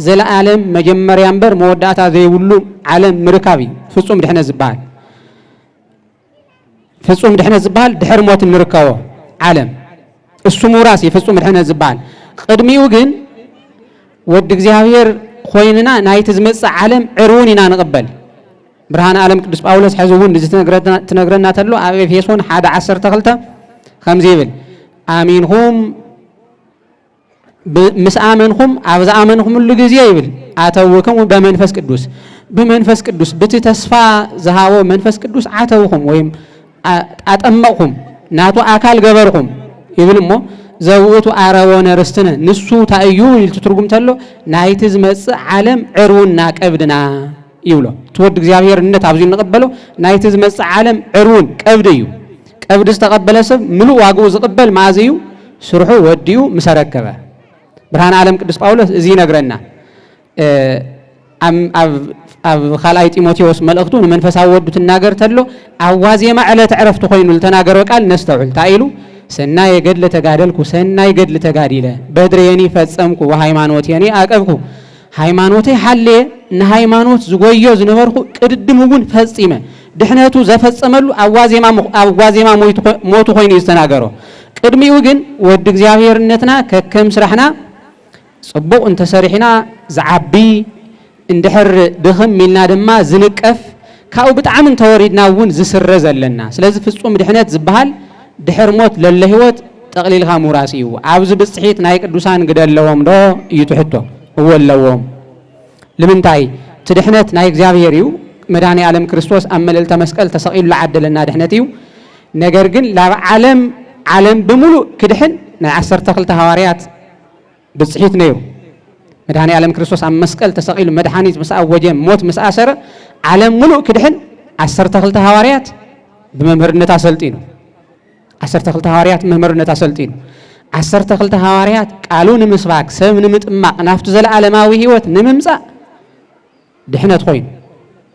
ዘለዓለም መጀመርያ እምበር መወዳእታ ዘይብሉ ዓለም ምርካብ እዩ ፍጹም ድሕነት ዝበሃል። ፍጹም ድሕነት ዝበሃል ድሕሪ ሞት እንርከቦ ዓለም እሱ ምውራስ እዩ ፍጹም ድሕነት ዝበሃል። ቅድሚኡ ግን ወዲ እግዚአብሔር ኮይንና ናይቲ ዝመጽእ ዓለም ዕርውን ኢና ንቕበል። ብርሃነ ዓለም ቅዱስ ጳውሎስ ሕዚ እውን እዚ ትነግረና ተሎ ኣብ ኤፌሶን 1:12 ከምዚ ይብል አሚንኩም ምስ አመንኩም ኣብ ዝኣመንኩምሉ ግዜ ይብል አተውኩም በመንፈስ ቅዱስ ብመንፈስ ቅዱስ በቲ ተስፋ ዝሃቦ መንፈስ ቅዱስ አተውኩም ወይም አጠመቅኩም ናቱ አካል ገበርኩም ይብል እሞ ዘውእቱ አረወነ ርስትነ ንሱ ታእዩ ይል ትርጉም ተሎ ናይቲ ዝመጽእ ዓለም ዕርውና ቀብድና ይብሎ ትወድ እግዚአብሔርነት ኣብዚ ንቀበሎ ናይቲ ዝመጽእ ዓለም ዕርውን ቀብድ እዩ። ቀብድ ዝተቀበለ ሰብ ምሉእ ዋግኡ ዝቅበል ማእዝዩ ስርሑ ወዲኡ መሰረከበ። ብርሃነ ዓለም ቅዱስ ጳውሎስ እዚ ይነግረና ኣብ ካልኣይ ጢሞቴዎስ መልእክቱ ንመንፈሳዊ ወዱ ትናገር ተሎ ኣብ ዋዜማ ዕለተ ዕረፍቲ ኮይኑ ዝተናገሮ ቃል ነስተውዕል ታኢሉ ሰናይ ገድለ ተጋደልኩ ሰናይ ገድለ ተጋዲለ በድሬኒ ፈጸምኩ ወሃይማኖቴኒ አቀብኩ ሃይማኖቴ ሓልየ ንሃይማኖት ዝጎዮ ዝነበርኩ ቅድድም እውን ፈጺመ ድሕነቱ ዘፈጸመሉ ኣብ ዋዜማ ሞቱ ኮይኑ ዝተናገሮ። ቅድሚኡ ግን ወዲ እግዚአብሔርነትና ከከም ስራሕና ጽቡቕ እንተሰሪሕና ዝዓቢ እንድሕር ድኽም ሚልና ድማ ዝንቀፍ ካብኡ ብጣዕሚ እንተወሪድና እውን ዝስረ ዘለና። ስለዚ ፍጹም ድሕነት ዝበሃል ድሕር ሞት ለለ ህይወት ጠቕሊልካ ምውራስ እዩ። ኣብዚ ብጽሒት ናይ ቅዱሳን ግደለዎም ዶ እዩ ትሕቶ እወለዎም። ንምንታይ እቲ ድሕነት ናይ እግዚአብሔር እዩ። መድኃኔ ዓለም ክርስቶስ ኣብ መልዕልተ መስቀል ተሰቒሉ ዝዓደለና ድሕነት እዩ። ነገር ግን ላብ ዓለም ብምሉእ ክድሕን ናይ 12 ሐዋርያት ብጽሒት ነይሩ። መድኃኔ ዓለም ክርስቶስ ኣብ መስቀል ተሰቒሉ መድኃኒት ምስ ኣወጀ ሞት ምስ ኣሰረ ዓለም ሙሉእ ክድሕን 12 ሐዋርያት ብመምህርነት ኣሰልጢኑ 12 ሐዋርያት መምህርነት ኣሰልጢኑ 12 ሐዋርያት ቃሉ ንምስባክ ሰብ ንምጥማቅ ናፍቱ ዘለዓለማዊ ህይወት ንምምጻእ ድሕነት ኮይኑ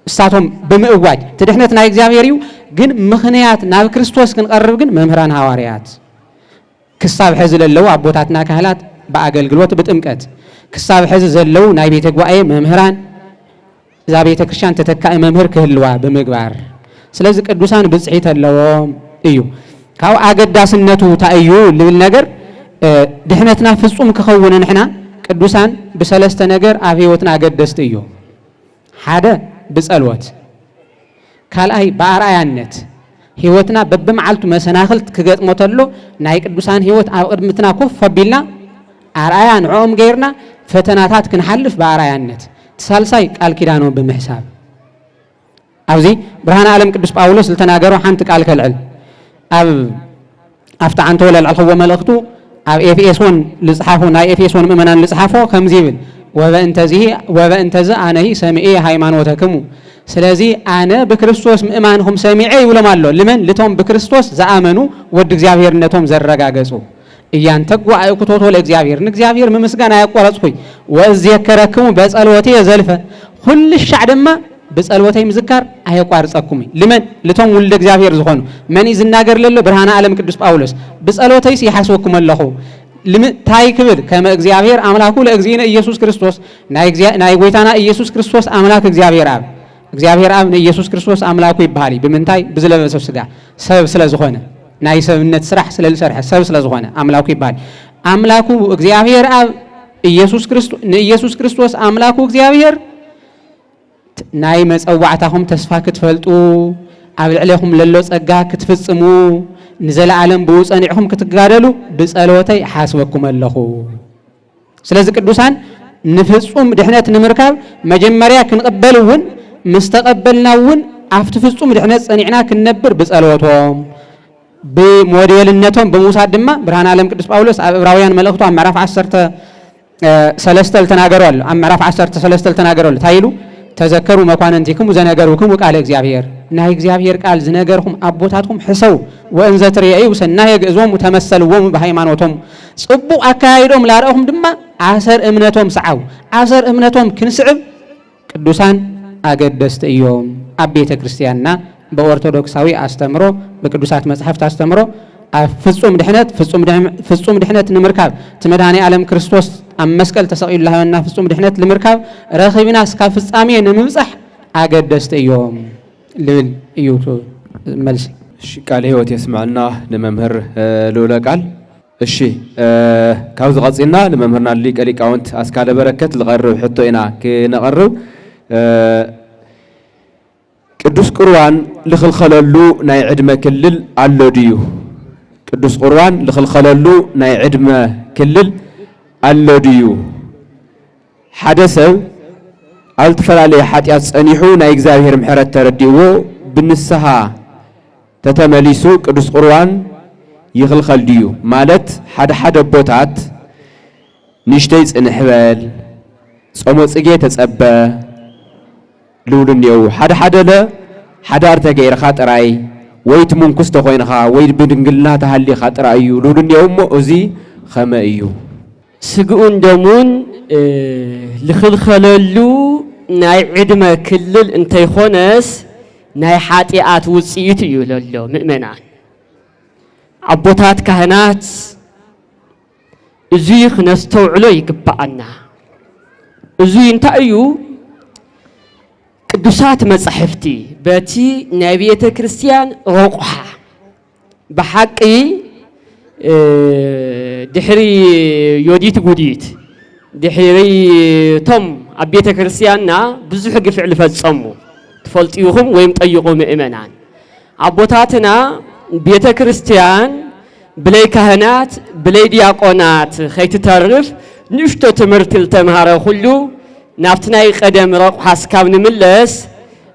እሳቶም ብምእዋጅ ትድሕነት ናይ እግዚአብሔር እዩ። ግን ምኽንያት ናብ ክርስቶስ ክንቀርብ ግን መምህራን ሐዋርያት ክሳብ ሕዚ ዘለዉ ኣቦታትና ካህላት በአገልግሎት ብጥምቀት ክሳብ ሕዚ ዘለዉ ናይ ቤተ ጉባኤ መምህራን እዛ ቤተ ክርስቲያን ተተካኢ መምህር ክህልዋ ብምግባር ስለዚ ቅዱሳን ብጽሒት ኣለዎም እዩ። ካብ ኣገዳስነቱ ታእዩ ልብል ነገር ድሕነትና ፍጹም ክኸውን ንሕና ቅዱሳን ብሰለስተ ነገር ኣብ ህይወትና ኣገደስቲ እዩ። ሓደ ብጸልወት፣ ካልኣይ በአርአያነት ህይወትና በብመዓልቱ መሰናኽልት ክገጥሞ ተሎ ናይ ቅዱሳን ህይወት ኣብ ቅድምትና ኮፍ ኣቢልና አርአያ ንዕኦም ገይርና ፈተናታት ክንሓልፍ በአርአያነት፣ ሳልሳይ ቃል ኪዳኖም ብምሕሳብ። ኣብዚ ብርሃነ ዓለም ቅዱስ ጳውሎስ ዝተናገሮ ሓንቲ ቃል ከልዕል ኣብታ ዓንተ ወለልዕልኽዎ መልእኽቱ ኣብ ኤፌሶን ልጽሓፎ ናይ ኤፌሶን ምእመናን ልጽሓፎ ከምዚ ይብል ወበእንተዝ ኣነሂ ሰሚዔ ሃይማኖተክሙ ስለዚ አነ ብክርስቶስ ምእማንኩም ሰሚዔ ይብሎም ኣሎ። ልመን ልቶም ብክርስቶስ ዝኣመኑ ወዲ እግዚአብሔርነቶም ዘረጋገጹ እያንተጓ አእኩቶቶ ለእግዚአብሔር ንእግዚአብሔር ምምስጋና ያቋረጽኩኝ ወእዝየከረክሙ በጸሎቴ ዘልፈ ሁሉ ሻዕ ድማ በጸሎቴ ምዝካር አያቋርጸኩም ልመን ልቶም ወልደ እግዚአብሔር ዝኾኑ መን ይዝናገር ለሎ ብርሃነ ዓለም ቅዱስ ጳውሎስ በጸሎቴስ ይሐስወኩም ኣለኹ ታይ ክብል ከመ እግዚአብሔር አምላኩ ለእግዚእነ ኢየሱስ ክርስቶስ ናይ ጎይታና ኢየሱስ ክርስቶስ አምላክ እግዚአብሔር አብ ኢየሱስ ክርስቶስ አምላኩ ይባሃል ብምንታይ ብዝለበሰ ስጋ ሰብ ስለዝኾነ ናይ ሰብነት ስራሕ ስለልሰርሐ ሰብ ስለዝኾነ አምላኩ ይባሃል። አምላኩ እግዚአብሔር አብ ኢየሱስ ክርስቶስ አምላኩ እግዚአብሔር ናይ መጸዋዕታኹም ተስፋ ክትፈልጡ ኣብ ልዕሌኹም ለሎ ጸጋ ክትፍጽሙ ንዘለዓለም ብውጸኒዕኹም ክትጋደሉ ብጸሎተይ ሓስበኩም ኣለኹ ስለዚህ ቅዱሳን ንፍጹም ድሕነት ንምርካብ መጀመርያ ክንቀበልውን ምስተቀበልናውን አፍቲ ፍጹም ድሕነት ጸኒዕና ክንነብር ብጸሎቶም بموديلنتهم بموسى دما برهان عالم قدس باولوس عبراويان ملأخته عم عرف 10 سلستل تناغروا له عم عرف 10 سلستل تناغروا له تايلو تذكروا مكاننتكم وزناغركم وقال እግዚአብሔር ናይ እግዚአብሔር ቃል ዝነገርኩም አቦታትኩም ሕሰው ወእንዘ ትርእዩ ሰናይ ገዝዎም ተመሰልዎም በሃይማኖቶም ጽቡቅ አካይዶም ላረአሁም ድማ አሰር እምነቶም ሰዓው አሰር እምነቶም ክንስዕብ ቅዱሳን አገደስት እዮም አብ ቤተ ክርስቲያንና በኦርቶዶክሳዊ አስተምሮ በቅዱሳት መጽሐፍት አስተምሮ ፍጹም ድሕነት ንምርካብ ተመድኃኔ ዓለም ክርስቶስ ኣብ መስቀል ተሰቂሉላና ፍጹም ድሕነት ንምርካብ ረኺብና እስካብ ፍጻሜ ንምብጻሕ አገደስት እዮም ልብል እዩ መልሲ። እሺ ቃል ሕይወት የስማዕና ንመምህር ልኡለ ቃል። እሺ ካብዚ ቀፂልና ንመምህርና ሊቀ ሊቃውንት ኣስካለ በረከት ዝቐርብ ሕቶ ኢና ክነቐርብ። ቅዱስ ቁርባን ልኽልኸለሉ ናይ ዕድመ ክልል ኣሎ ድዩ? ቅዱስ ቁርባን ልኽልኸለሉ ናይ ዕድመ ክልል ኣሎ ድዩ? ሓደ ሰብ ኣብ ዝተፈላለየ ሓጢኣት ጸኒሑ ናይ እግዚአብሔር ምሕረት ተረዲእዎ ብንስሓ ተተመሊሱ ቅዱስ ቁርባን ይኽልኸል ድዩ? ማለት ሓደ ቦታት ንሽተይ ጽንሕ በል ጾሞ ጽጌ ተጸበ ልውሉ እኒአው ሓደ ለ ሓዳር ተገይርኻ ጥራይ ወይ ትምንኩስ ተኾይንኻ ወይ ብድንግልና ተሃሊኻ ጥራይ እዩ ልውሉ እኒአው እሞ እዚ ኸመ እዩ? ስግኡን ደሙን ልኽልኸለሉ ናይ ዕድመ ክልል እንተይኾነስ ናይ ሓጢኣት ውፅኢት እዩ ለሎ ምእመናን ኣቦታት ካህናት እዙይ ክነስተውዕሎ ይግባአና። እዙይ እንታይ እዩ? ቅዱሳት መጻሕፍቲ በቲ ናይ ቤተ ክርስቲያን ረቑሓ ብሓቂ ድሕሪ ዮዲት ጉዲት ድሕሪ ቶም ኣብ ቤተ ክርስቲያንና ብዙሕ ግፍዕ ዝፈጸሙ ትፈልጥዩኹም ወይም ጠይቁ ምእመናን ኣቦታትና ቤተ ክርስቲያን ብለይ ካህናት ብለይ ዲያቆናት ከይትተርፍ ንእሽቶ ትምህርቲ ዝተምሃረ ኩሉ ናብቲ ናይ ቀደም ረቑሓ እስካብ ንምለስ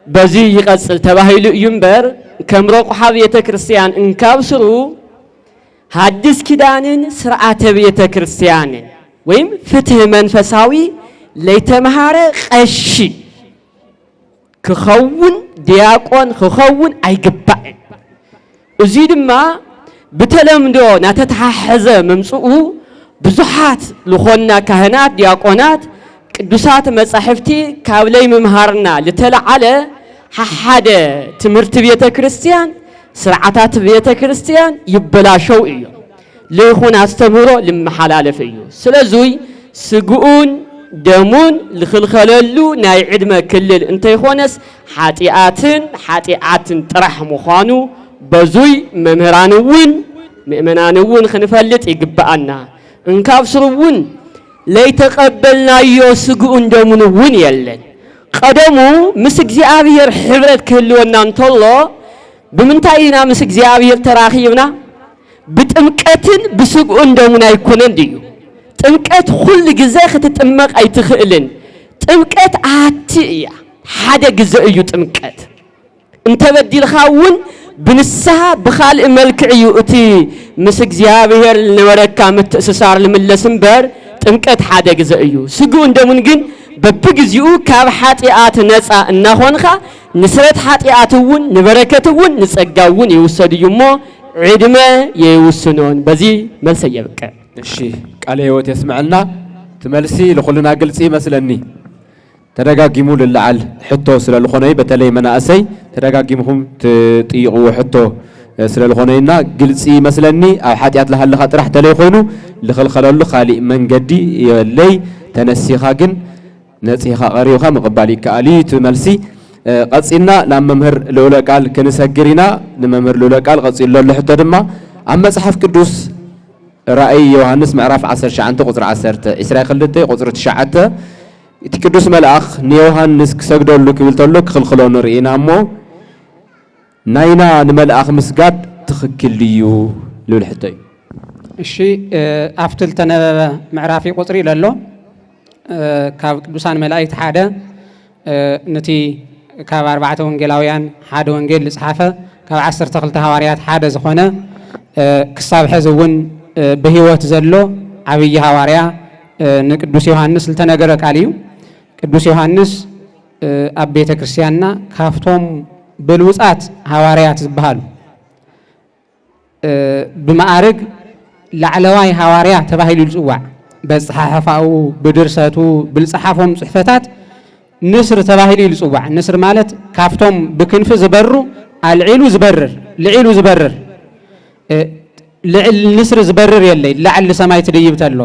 በዚ ይቐጽል ተባሂሉ እዩ እምበር ከም ረቑሓ ቤተ ክርስቲያን እንካብስሩ ሓድስ ኪዳንን ስርዓተ ቤተ ክርስቲያንን ወይም ፍትህ መንፈሳዊ ለይተምሃረ ቀሺ ክኸውን ዲያቆን ክኸውን ኣይግባእን። እዙይ ድማ ብተለምዶ ናተተሓሐዘ መምጽኡ ብዙሓት ልኾና ካህናት ዲያቆናት ቅዱሳት መጻሕፍቲ ካብ ለይ ምምሃርና ልተለዓለ ሓደ ትምህርቲ ቤተ ክርስቲያን ስርዓታት ቤተ ክርስቲያን ይበላሸው እዩ ለይኹን አስተምህሮ ልመሓላለፍ እዩ። ስለዙይ ስግኡን ደሙን ልኽልኸለሉ ናይ ዕድመ ክልል እንተይኾነስ ሓጢኣትን ጥራሕ ምዃኑ በዙይ መምህራንውን ምእመናንውን ክንፈልጥ ይግባአና። እንካብስሩውን ለይተቀበልናዮ ስግኡን ደሙን እውን የለን። ቀደሙ ምስ እግዚአብሔር ሕብረት ክህልወና እንተሎ ብምንታይ ኢና ምስ እግዚአብሔር ተራኺብና? ብጥምቀትን ብስግኡን ደሙን ኣይኮነን ድዩ? ጥምቀት ኩሉ ግዜ ክትጥመቕ ኣይትኽእልን። ጥምቀት ኣቲ እያ፣ ሓደ ግዜ እዩ ጥምቀት። እንተበዲልኻ እውን ብንስሓ ብኻልእ መልክዕ እዩ እቲ ምስ እግዚአብሔር ዝነበረካ ምትእስሳር ልምለስ እምበር ጥምቀት ሓደ ግዜ እዩ። ስግኡን ደሙን ግን በብግዚኡ ካብ ሓጢኣት ነፃ እናኾንኻ ንስረት ሓጢኣት እውን ንበረከት እውን ንጸጋ እውን ይውሰድ እዩ እሞ ዕድመ የይውስኖን። በዚ መልሰ የብቀ። እሺ ቃለ ሕይወት የስምዐና ትመልሲ ለኹልና ግልጽ ይመስለኒ። ተደጋጊሙ ልለዓል ሕቶ ስለልኾነይ በተለይ መናእሰይ ተደጋጊምኩም ትጥይቕዎ ሕቶ ስለልኾነይና ግልጽ ይመስለኒ። ኣብ ሓጢኣት ዝሃለኻ ጥራሕ ተለይ ኮይኑ ልኽልኸለሉ ካሊእ መንገዲ የለይ። ተነሲኻ ግን ነፂኻ ቀሪብኻ ምቕባል ይከኣል እዩ ትመልሲ። ቀፂልና ናብ መምህር ልኡለ ቃል ክንሰግር ኢና። ንመምህር ልኡለ ቃል ቀፂሎ ኣሎ ሕቶ ድማ ኣብ መጽሓፍ ቅዱስ ራእይ ዮሃንስ ምዕራፍ 19 ቁፅሪ 10 22 ቁፅሪ 9 እቲ ቅዱስ መልአኽ ንዮሃንስ ክሰግደሉ ክብል ተሎ ክኽልክሎ ንርኢና እሞ ናይና ንመልአኽ ምስጋድ ትኽክል ድዩ ልብል ሕቶ እዩ። እሺ አፍትል ተነበበ ምዕራፊ ቁጥሪ ለሎ ካብ ቅዱሳን መላእክት ሓደ ነቲ ካብ 4 ወንጌላውያን ሓደ ወንጌል ዝጻፈ ካብ 12 ሐዋርያት ሓደ ዝኾነ ክሳብ ሕዚ እውን ብህይወት ዘሎ ዓብይ ሐዋርያ ንቅዱስ ዮሐንስ ዝተነገረ ቃል እዩ። ቅዱስ ዮሐንስ ኣብ ቤተ ክርስቲያንና ካፍቶም ብሉጻት ሐዋርያት ዝበሃሉ ብማዕርግ ላዕለዋይ ሐዋርያ ተባሂሉ ይጽዋዕ። በጽሓፋኡ ብድርሰቱ ብልጽሓፎም ጽሕፈታት ንስር ተባሂሉ ይጽዋዕ። ንስር ማለት ካፍቶም ብክንፍ ዝበሩ አልዒሉ ዝበርር ልዒሉ ዝበርር ንስር ዝበርር የለይ ላዕሊ ሰማይ ትድይብ ተሎ።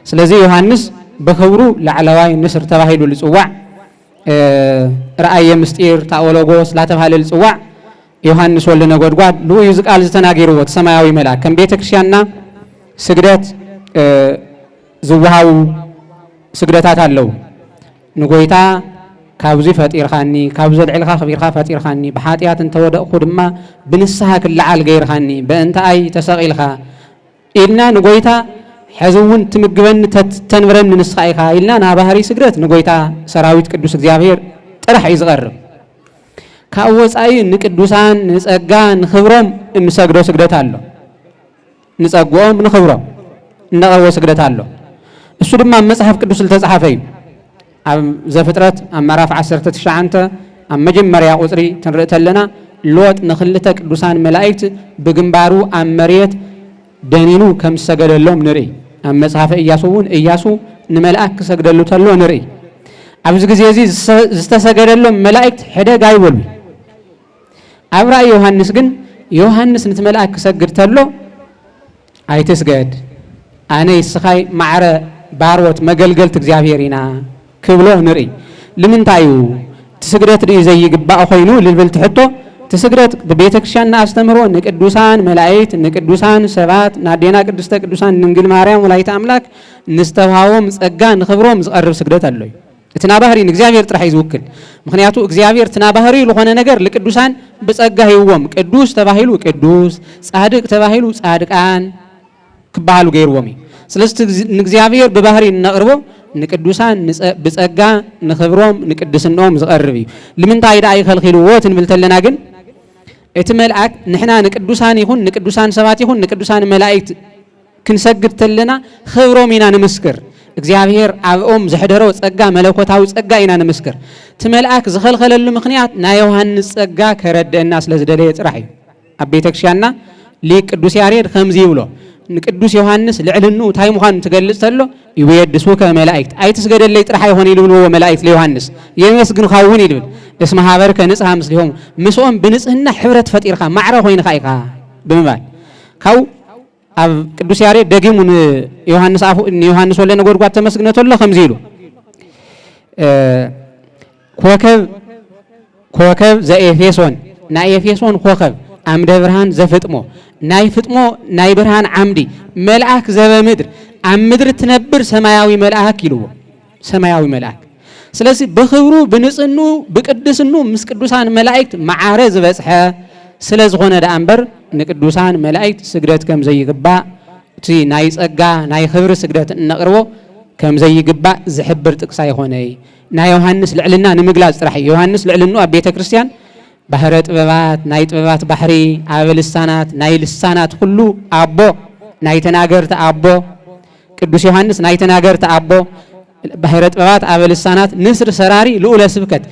ስለዚ ዮሐንስ በክብሩ ላዕለዋይ ንስር ተባሂሉ ይጽዋዕ። ራእየ ምስጢር ታኦሎጎስ ላተባሃለ ይጽዋዕ። ዮሐንስ ወልደ ነጎድጓድ ልኡዩ ዝቃል ዝተናገርዎ ሰማያዊ መልአክ ከም ቤተ ክርስቲያንና ስግደት ዝወሃቡ ስግደታት ኣለው። ንጎይታ ካብዚ ፈጢርኻኒ ካብ ዘልዕልኻ ኸቢርኻ ፈጢርኻኒ ብሓጢያት እንተወደቕኩ ድማ ብንስሓ ክለዓል ገይርኻኒ በእንተ ኣይ ተሰቒልኻ ኢልና ንጎይታ ሕዚ እውን ትምግበኒ ተንብረኒ ንስኻ ኢኻ ኢልና ናባህሪ ስግደት ንጎይታ ሰራዊት ቅዱስ እግዚአብሔር ጥራሕ እዩ ዝቐርብ። ካብ ወፃኢ ንቅዱሳን ንጸጋ ንኽብሮም እንሰግዶ ስግደት ኣሎ። ንጸግኦም ንኽብሮም እነቐርቦ ስግደት ኣሎ። እሱ ድማ መጽሐፍ ቅዱስ ዝተጻሕፈ እዩ። ኣብ ዘፍጥረት ኣብ ምዕራፍ 19 ኣብ መጀመርያ ቁጽሪ ትንርኢ ተለና ሎጥ ንኽልተ ቅዱሳን መላእክት ብግንባሩ ኣብ መሬት ደኒኑ ከም ዝሰገደሎም ንርኢ። ኣብ መጽሓፈ ኢያሱ እውን ኢያሱ ንመልአክ ክሰግደሉ ተሎ ንርኢ። ኣብዚ ግዜ እዚ ዝተሰገደሎም መላእክት ሕደግ ኣይበሉ። ኣብ ራእይ ዮሐንስ ግን ዮሐንስ ነቲ መልአክ ክሰግድ ተሎ ኣይትስገድ ኣነ ይስኻይ ማዕረ ባርወት መገልገልቲ እግዚአብሔር ኢና ክብሎ ንርኢ። ንምንታይ እዩ ትስግደት ድዩ ዘይግባእ ኮይኑ ልብል ትሕቶ ትስግደት በቤተ ክርስቲያንና ኣስተምህሮ ንቅዱሳን መላእክት ንቅዱሳን ሰባት ናዴና ቅድስተ ቅዱሳን ድንግል ማርያም ወላዲተ አምላክ ንዝተውሃቦም ጸጋ ንኽብሮም ዝቐርብ ስግደት ኣሎ እዩ። እቲ ናባህሪ ንእግዚአብሔር ጥራሕ እዩ ዝውክል። ምክንያቱ እግዚአብሔር እቲ ናባህሪ ዝኾነ ነገር ንቅዱሳን ብጸጋ ሂብዎም ቅዱስ ተባሂሉ ቅዱስ ጻድቅ ተባሂሉ ጻድቃን ክባሃሉ ገይርዎም እዩ። ስለዚ ንእግዚአብሔር ብባህሪ ነቕርቦ ንቅዱሳን ብጸጋ ንኽብሮም ንቅድስንኦም ዝቐርብ እዩ። ንምንታይ ዳ ይኸልኺልዎ ትንብል ተለና ግን እቲ መልአክ ንሕና ንቅዱሳን ይኹን ንቅዱሳን ሰባት ይኹን ንቅዱሳን መላእክት ክንሰግድ ተለና ክብሮም ኢና ንምስክር። እግዚአብሔር ኣብኦም ዝሕደሮ ጸጋ መለኮታዊ ጸጋ ኢና ንምስክር። እቲ መልአክ ዝኸልኸለሉ ምኽንያት ናይ ዮሐንስ ጸጋ ከረድአና ስለ ዝደለየ ጥራሕ እዩ። ኣብ ቤተ ክርስቲያንና ሊቅ ቅዱስ ያሬድ ከምዚ ይብሎ ንቅዱስ ዮሐንስ ልዕልኑ እንታይ ምዃኑ ትገልጽ ተሎ ይወድሱከ መላእክት ኣይትስገደለይ ጥራሕ ይሆን ይልብልዎ መላእክት ለዮሐንስ የመስግንኻ እውን ይብል እስመ ሀበርከ ንጽሐ ምስሊሆም ምስኦም ብንጽህና ሕብረት ፈጢርካ ማዕረ ኮይንካ ኢኻ ብምባል ካው ኣብ ቅዱስ ያሬድ ደጊሙ ንዮሐንስ አፉ ንዮሐንስ ወልደ ነጎድጓድ ተመስግነ ተሎ ከምዚ ኢሉ ኮከብ ዘኤፌሶን ናይ ኤፌሶን ኮከብ አምደ ብርሃን ዘፍጥሞ ናይ ፍጥሞ ናይ ብርሃን ዓምዲ መልአክ ዘበምድር ኣብ ምድሪ ትነብር ሰማያዊ መልአክ ይልዎ ሰማያዊ መልአክ። ስለዚ ብኽብሩ ብንጽህኑ ብቅድስኑ ምስ ቅዱሳን መላእክት ማዓረ ዝበጽሐ ስለ ዝኾነ ዳ እምበር ንቅዱሳን መላእክት ስግደት ከም ዘይግባእ እቲ ናይ ጸጋ ናይ ክብሪ ስግደት እነቕርቦ ከም ዘይግባእ ዝሕብር ጥቅሳ ይኾነይ ናይ ዮሐንስ ልዕልና ንምግላጽ ጥራሕ እዩ። ዮሐንስ ልዕልኑ ኣብ ቤተ ክርስቲያን ባህረ ጥበባት ናይ ጥበባት ባሕሪ ኣብ ልሳናት ናይ ልሳናት ሁሉ ኣቦ ናይ ተናገርቲ ኣቦ ቅዱስ ዮሐንስ ናይ ተናገርቲ ኣቦ ባህረ ጥበባት ኣብ ልሳናት ንስር ሰራሪ ልኡለ ስብከት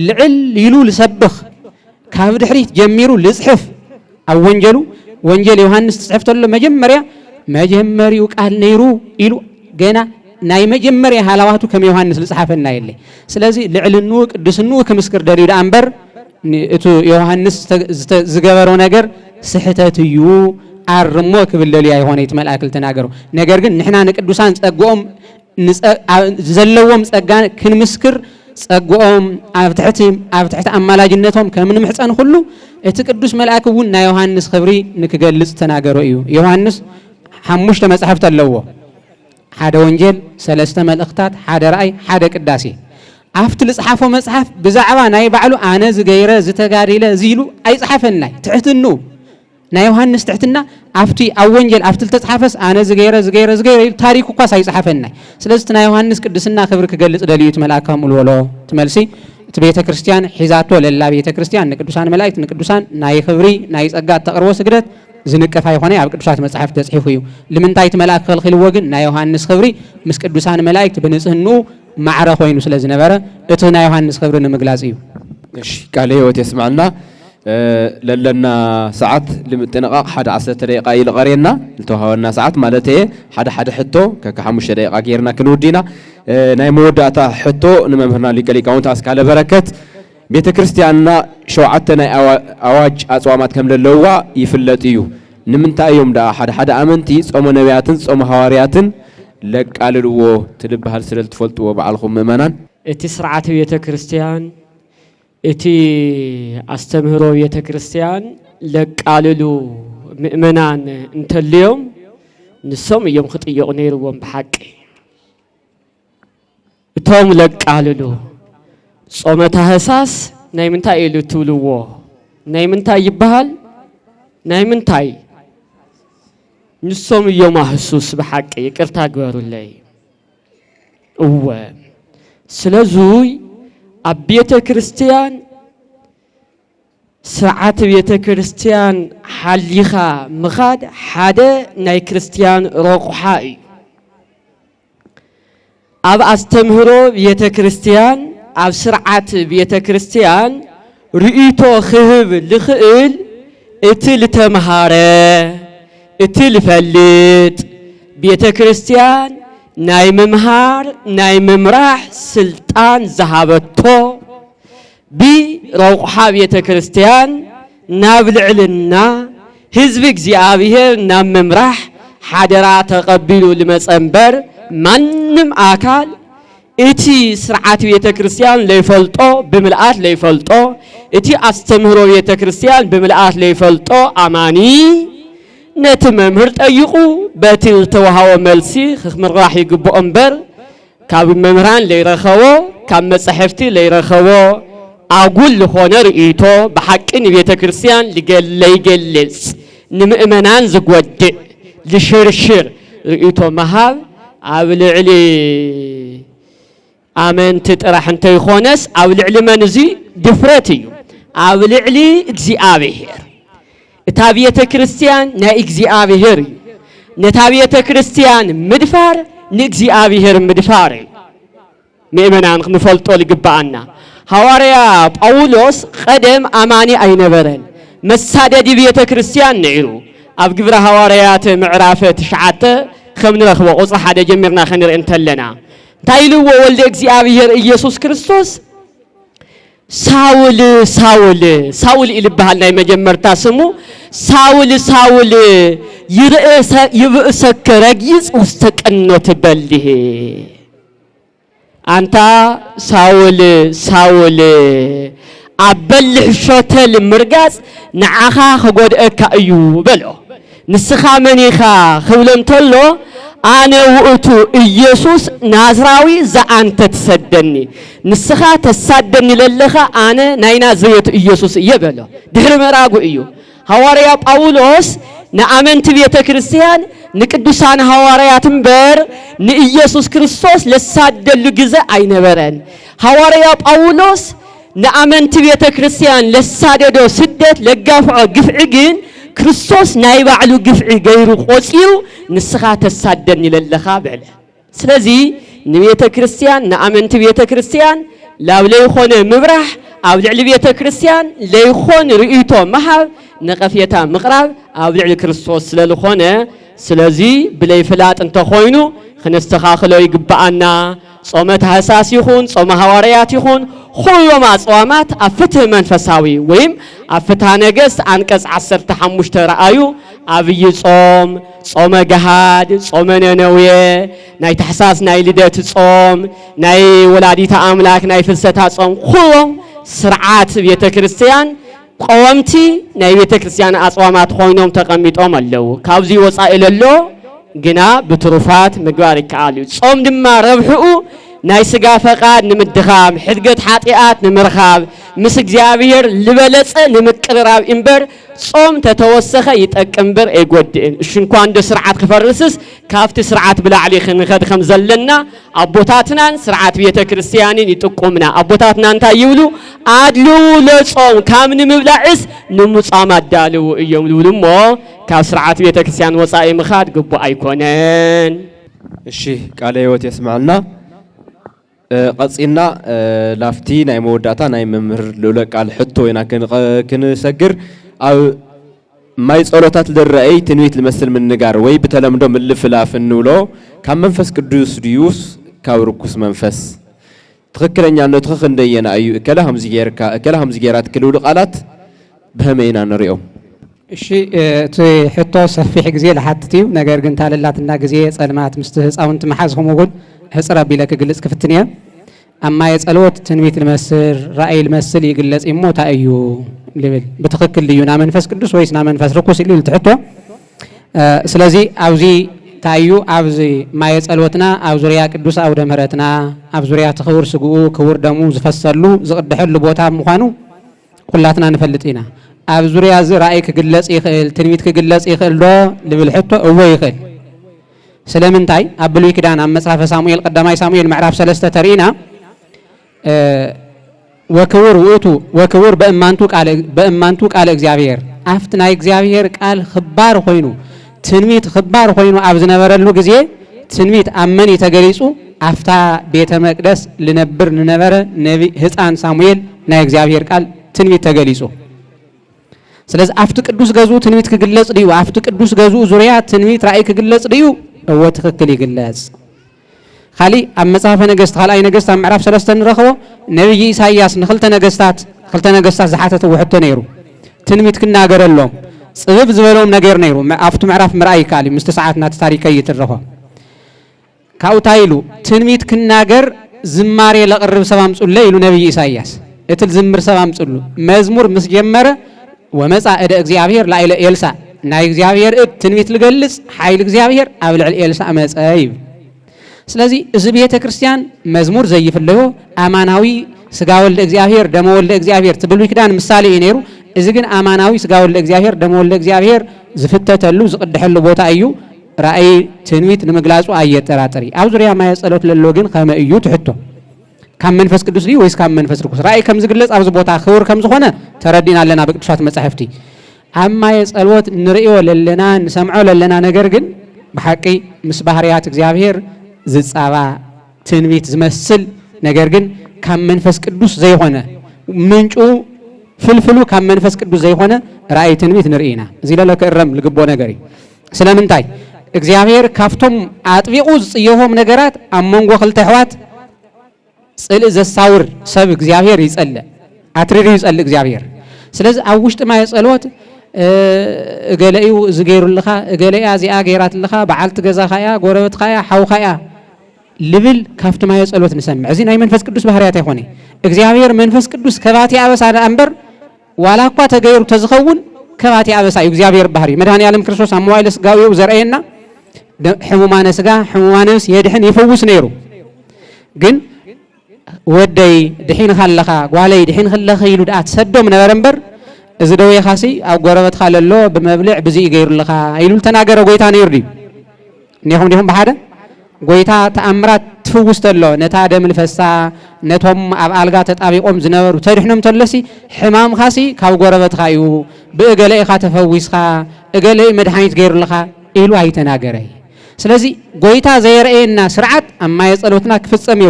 ልዕል ኢሉ ልሰብኽ ካብ ድሕሪት ጀሚሩ ልጽሕፍ ኣብ ወንጀሉ ወንጀል ዮሐንስ ትጽሕፍ ተሎ መጀመሪኡ ቃል ነይሩ ኢሉ ገና ናይ መጀመርያ ሃላዋቱ ከም ዮሐንስ ልጽሓፈና የለ። ስለዚ ልዕልኑ ቅድስኑ ክምስክር ደልዩ ዳ እምበር እቲ ዮሐንስ ዝገበሮ ነገር ስሕተት እዩ ኣርሞ ክብል ደልያ ይሆነ እቲ መልአክ ልተናገሩ። ነገር ግን ንሕና ንቅዱሳን ጸግኦም ዘለዎም ጸጋ ክንምስክር ጸግኦም ኣብ ትሕቲ ኣማላጅነቶም ከም ንምሕፀን ሁሉ እቲ ቅዱስ መልአክ እውን ናይ ዮሐንስ ክብሪ ንክገልጽ ተናገሮ እዩ። ዮሐንስ 5 መጽሕፍቲ ኣለዎ። ሓደ ወንጌል፣ 3 መልእኽታት፣ ሓደ ራእይ፣ ሓደ ቅዳሴ። ኣብቲ ልጽሓፎ መጽሓፍ ብዛዕባ ናይ ባዕሉ ኣነ ዝገይረ ዝተጋደለ ዝኢሉ ኣይጽሓፈናይ ትሕትኑ ናይ ዮሐንስ ትሕትና አፍቲ ኣብ ወንጌል አፍቲ ተጻሐፈስ ኣነ ዝገይረ ታሪኩ እኳ ሳይጻሐፈናይ ስለዚህ ናይ ዮሐንስ ቅድስና ክብር ክገልጽ ደልዩት መልአክ ከምልወሎ ትመልሲ እቲ ቤተ ክርስቲያን ሒዛቶ ለላ ቤተ ክርስቲያን ንቅዱሳን መላእክት ንቅዱሳን ናይ ክብሪ ናይ ጸጋ ተቅርቦ ስግደት ዝንቀፋ ይኾነ ኣብ ቅዱሳት መጽሐፍ ተጽሒፉ እዩ ንምንታይ እቲ መልአክ ከልኺልዎ ግን ናይ ዮሐንስ ክብሪ ምስ ቅዱሳን መላእክት ብንጽህንኡ ማዕረ ኮይኑ ስለ ዝነበረ እቲ ናይ ዮሐንስ ክብሪ ንምግላጽ እዩ እሺ ቃለ ሕይወት የስማዕና ለለና ሰዓት ለምጥነቃቅ ሓደ 10 ደቂቃ ይልቀርየና ልተዋሃበና ሰዓት ማለት ሓደ ሕቶ ከ5 ደቂቃ ጌርና ክንውዲና ናይ መወዳእታ ሕቶ ንመምህርና ሊቀሊቃውንት አስካለ በረከት ቤተክርስቲያንና ሸውዓተ ናይ አዋጅ አጽዋማት ከም ለለዋ ይፍለጥ እዩ ንምንታይ እዮም ዳ ሓደ አመንቲ ጾመ ነቢያትን ጾመ ሐዋርያትን ለቃልልዎ ትልበሃል ስለል ትፈልጥዎ በዓልኩም ምእመናን እቲ ስርዓተ ቤተክርስቲያን እቲ አስተምህሮ ቤተክርስቲያን ለቃልሉ ምእመናን እንተልዮም ንሶም እዮም ክጥየቁ ነይርዎም ብሓቂ እቶም ለቃልሉ ጾመ ታህሳስ ናይ ምንታይ ኢሉ ትብልዎ ናይ ምንታይ ይበሃል ናይ ምንታይ ንሶም እዮም አህሱስ ብሓቂ ይቅርታ ግበሩለይ እወ ስለዙይ ኣብ ቤተ ክርስቲያን ስርዓት ቤተ ክርስቲያን ሓሊኻ ምኻድ ሓደ ናይ ክርስቲያን ረቑሓ እዩ ኣብ አስተምህሮ ቤተ ክርስቲያን ኣብ ስርዓት ቤተ ክርስቲያን ርእይቶ ክህብ ልኽእል እቲ ልተምሃረ እቲ ልፈልጥ ቤተ ክርስቲያን ናይ መምሃር ናይ መምራሕ ስልጣን ዝሃበቶ ብረቑሓ ቤተ ክርስቲያን ናብ ልዕልና ህዝቢ እግዚአብሔር ናብ መምራሕ ሓደራ ተቀቢሉ ልመጸንበር ማንም አካል እቲ ስርዓት ቤተ ክርስቲያን ለይፈልጦ ብምልአት ለይፈልጦ እቲ አስተምህሮ ቤተ ክርስቲያን ብምልአት ለይፈልጦ አማኒ ነቲ መምህር ጠይቁ በቲ ተዋሃወ መልሲ ክምራሕ ይግብኦ እምበር ካብ መምህራን ለይረኸቦ ካብ መጻሕፍቲ ለይረኸቦ አጉል ለሆነ ርእይቶ በሐቂ ቤተ ክርስቲያን ለይገልጽ ንምእመናን ዝጎድእ ልሽርሽር ርእይቶ መሃብ ኣብ ልዕሊ አመንቲ ጥራሕ እንተይኾነስ ኣብ ልዕሊ መንዚ ድፍረት እዩ ኣብ ልዕሊ እግዚአብሔር እታ ቤተ ክርስቲያን ናይ እግዚአብሔር እዩ ነታ ቤተ ክርስቲያን ምድፋር ንእግዚአብሔር ምድፋር እዩ ምእመናን ክንፈልጦ ልግባአና ሐዋርያ ጳውሎስ ቀደም አማኒ አይነበረን መሳደዲ ቤተ ክርስቲያን ነይሩ ኣብ ግብረ ሐዋርያት ምዕራፍ 9 ከም ንረኽቦ ቁጽሪ 1 ጀሚርና ክንርኢ እንተለና ታይልዎ ወልደ እግዚአብሔር ኢየሱስ ክርስቶስ ሳውል ይልበሃል ናይ መጀመርታ ስሙ ሳውል ይብእሰከ ረጊጽ ውስተ ቀኖት በልህ አንታ ሳውል አበልህ ሾተል ምርጋጽ ንዓኻ ከጎድአካ እዩ በሎ ንስኻ መኒኻ ክብሎም ተሎ አነ ውእቱ ኢየሱስ ናዝራዊ ዘአንተ ተሰደኒ ንስኻ ተሳደኒ ለለኻ አነ ናይ ናዝሬቱ ኢየሱስ እየበሎ ድሕሪ ምራጉ እዩ ሐዋርያ ጳውሎስ ንአመንቲ ቤተ ክርስቲያን ንቅዱሳን ሐዋርያት እምበር ንኢየሱስ ክርስቶስ ለሳደሉ ግዜ አይነበረን ሐዋርያ ጳውሎስ ንአመንቲ ቤተ ክርስቲያን ለሳደዶ ስደት ለጋፍዖ ግፍዒ ግን ክርስቶስ ናይ ባዕሉ ግፍዒ ገይሩ ቆጺሩ ንስኻ ተሳደኒ ለለኻ በለ ስለዚ ንቤተ ክርስቲያን ንአመንቲ ቤተ ክርስቲያን ላብ ለይኾነ ምብራሕ ኣብ ልዕሊ ቤተ ክርስቲያን ለይኾን ርእይቶ መሃብ ነቐፍየታ ምቕራብ ኣብ ልዕሊ ክርስቶስ ስለልኾነ ስለዚ ብለይ ፍላጥ እንተኾይኑ ክንስተኻኽሎ ይግባአና ጾመ ታህሳስ ይኹን ጾመ ሐዋርያት ይኹን ሁሉም አጽዋማት ኣብ ፍትህ መንፈሳዊ ወይም ኣብ ፍትሐ ነገሥት አንቀጽ 15 ረአዩ አብይ ጾም ጾመ ገሃድ ጾመ ነነዌ ናይ ታህሳስ ናይ ልደት ጾም ናይ ወላዲተ አምላክ ናይ ፍልሰታ ጾም ሁሉም ስርዓት ቤተ ክርስቲያን ቆወምቲ ናይ ቤተ ክርስቲያን አጽዋማት ኮይኖም ተቀሚጦም አለው ካብዚ ወፃኢ ለሎ ግና ብትሩፋት ምግባር ይከኣል እዩ ጾም ድማ ረብሕኡ ናይ ስጋ ፈቃድ ንምድኻም ሕድገት ሓጢአት ንምርኻብ ምስ እግዚአብሔር ልበለጸ ንምቅርራብ እምበር ጾም ተተወሰኸ ይጠቅም በር አይጎድእን እሺ እንኳን እንደ ስርዓት ክፈርስስ ካፍቲ ስርዓት ብላዕሊ ክንኸድ ከም ዘለና አቦታትናን ስርዓት ቤተ ክርስቲያንን ይጥቁምና አቦታትና እንታይ ይብሉ አድሉ ለጾም ካምን ምብላዕስ ንምጻም አዳልው እዮም ይብሉሞ ካብ ስርዓት ቤተ ክርስቲያን ወጻኢ ምኻድ ግቡ አይኮነን እሺ ቃለ ሕይወት ይስማዕና قصينا لافتي ناي موداتا ناي ممر لولا قال حتو ينا كنسجر او ما يصلوتات للرأي تنويت المسل من نجار وي بتلمدو من الفلاف النولو كم منفس قدوس ديوس كاوركوس منفس تفكرني انه تخ ندينا اي كلهم زيركا كلهم زيرات كلو قالات بهمينا نريو እሺ ሕቶ ሰፊሕ ግዜ ለሓትቲው ነገር ግን ታለላትና ግዜ ጸልማት ምስትህፃውንት መሓዝኹም ወጉን ህፅራ ቢለክ ግልጽ ክፍትንየ አማ የጸሎት ትንቢት ልመስር ራእይ ልመስል ይግለጽ ይሞታ እዩ ልብል በትክክል ልዩና መንፈስ ቅዱስ ወይስና መንፈስ ርኩስ ይል ትሕቶ ስለዚ አብዚ ታዩ አብዚ ማየ ጸሎትና አብ ዙሪያ ቅዱስ አውደ ምህረትና አብ ዙሪያ ተኽብር ስጉኡ ክቡር ደሙ ዝፈሰሉ ዝቅድሐሉ ቦታ ምዃኑ ኩላትና ንፈልጥና አብ ዙሪያ ዝ ራእይ ክግለጽ ይኽእል ትንቢት ክግለጽ ይኽእል ዶ ልብል ሕቶ እወ ይኽእል ስለምንታይ አብ ብሉይ ኪዳን አብ መጽሐፈ ሳሙኤል ቀዳማይ ሳሙኤል ምዕራፍ 3 ተሪና ወክቡር ውእቱ ወክቡር በእማንቱ ቃለ እግዚአብሔር አፍት ናይ እግዚአብሔር ቃል ክባር ኮይኑ ትንቢት ክባር ኮይኑ አብ ዝነበረሉ ጊዜ ትንቢት አመን የተገሊጹ አፍታ ቤተ መቅደስ ልነብር ንነበረ ነቢ ህፃን ሳሙኤል ናይ እግዚአብሔር ቃል ትንቢት ተገሊጹ ስለዚህ አፍት ቅዱስ ገዙ ትንቢት ክግለጽ ዲዩ አፍት ቅዱስ ገዙ ዙሪያ ትንቢት ራእይ ክግለጽ ዲዩ እወ ትክክል ይግለጽ خالي ام مصحف ነገስት خالي ነገስት ምዕራፍ 3 ንረኽቦ ነብይ ኢሳይያስ ንኽልተ ነገስታት ዝሓተተ ውሕቶ ነይሩ ትንቢት ክናገረሎም ጽብብ ዝበሎም ነገር ነይሩ አፍቱ ምዕራፍ ምርአይ ካሊ ምስተ ሰዓትና ታሪካይ ይትረኸ ካውታይሉ ትንቢት ክናገር ዝማሬ ለቅርብ ሰባም ጽለ ይሉ ነብይ ኢሳይያስ እትል ዝምር ሰባም ጽሉ መዝሙር ምስ ጀመረ ወመጻ እደ እግዚአብሔር ላይለ ኤልሳ ናይ እግዚአብሔር ትንቢት ልገልጽ ኃይል እግዚአብሔር ኣብ ልዕል ኤልሳ መጻይ ስለዚህ እዚ ቤተ ክርስቲያን መዝሙር ዘይፍለዮ አማናዊ ስጋ ወልደ እግዚአብሔር ደሞ ወልደ እግዚአብሔር ትብሉይ ኪዳን ምሳሌ ይነሩ እዚ ግን አማናዊ ስጋ ወልደ እግዚአብሔር ደሞ ወልደ እግዚአብሔር ዝፍተተሉ ዝቅድሐሉ ቦታ እዩ ራእይ ትንቢት ንምግላጹ አየጠራጠሪ ኣብ ዙሪያ ማየ ጸሎት ለሎ ግን ከመ እዩ ትሕቶ ካብ መንፈስ ቅዱስ ዲ ወይስ ካብ መንፈስ ርኩስ ራእይ ከም ዝግለጽ ኣብዚ ቦታ ክቡር ከም ዝኾነ ተረዲና ኣለና በቅዱሳት መጻሕፍቲ አማ የጸሎት ንርእዮ ለለና ንሰምዖ ለለና ነገር ግን በሐቂ ምስ ባህሪያት እግዚአብሔር ዝጻባ ትንቢት ዝመስል ነገር ግን ካብ መንፈስ ቅዱስ ዘይሆነ ምንጩ ፍልፍሉ ካብ መንፈስ ቅዱስ ዘይሆነ ራእይ ትንቢት ንርኢና እዚ ለለ ከረም ልግቦ ነገር ስለምንታይ እግዚአብሔር ካፍቶም አጥቢቁ ዝጽየሆም ነገራት ኣብ መንጎ ክልተ ኣሕዋት ጽልእ ዘሳውር ሰብ እግዚአብሔር ይጸልእ አትሪሪ ይጸልእ እግዚአብሔር ስለዚህ ኣብ ውሽጢ ማየ ጸሎት እገለዩ ዝገይሩልኻ እገለያ ዚኣ ገይራትልኻ በዓልቲ ገዛኻያ ጎረቤትኻያ ሓውኻያ ልብል ካፍቲ ማየ ጸሎት ንሰምዕ እዚ ናይ መንፈስ ቅዱስ ባህሪያት ይኾነ እግዚአብሔር መንፈስ ቅዱስ ከባቲ አበሳ አንበር ዋላ እኳ ተገይሩ ተዝኸውን ከባቲ አበሳ እግዚአብሔር ባህሪ መድኃኔ ዓለም ክርስቶስ ኣብ መዋዕለ ስጋዊው ዘርአየና ሕሙማነ ስጋ ሕሙማነ ነፍስ የድሕን ይፈውስ ነይሩ ግን ወደይ ድሒን ካለኻ ጓለይ ድሒን ከለኸ ኢሉ ዳት ሰዶም ነበረ እምበር እዚ ደዌ ኻሲ ኣብ ጎረቤትካ ለሎ ብመብልዕ ብዚ ይገይሩልኻ ኢሉ ተናገረ ጎይታ ነይሩ ዲ ኒኹም በሓደ ጎይታ ተአምራት ትፍውስ ተሎ ነታ ደም ልፈሳ ነቶም ኣብ አልጋ ተጣቢቆም ዝነበሩ ተድሕኖም ተለሲ ሕማም ኻሲ ካብ ጎረቤትካ እዩ ብእገለኢኻ ተፈዊስኻ እገለኢ መድኃኒት ገይሩልኻ ኢሉ ኣይተናገረ ስለዚ ጎይታ ዘየርአየና ስርዓት ኣብ ማየ ጸሎትና ክፍጸም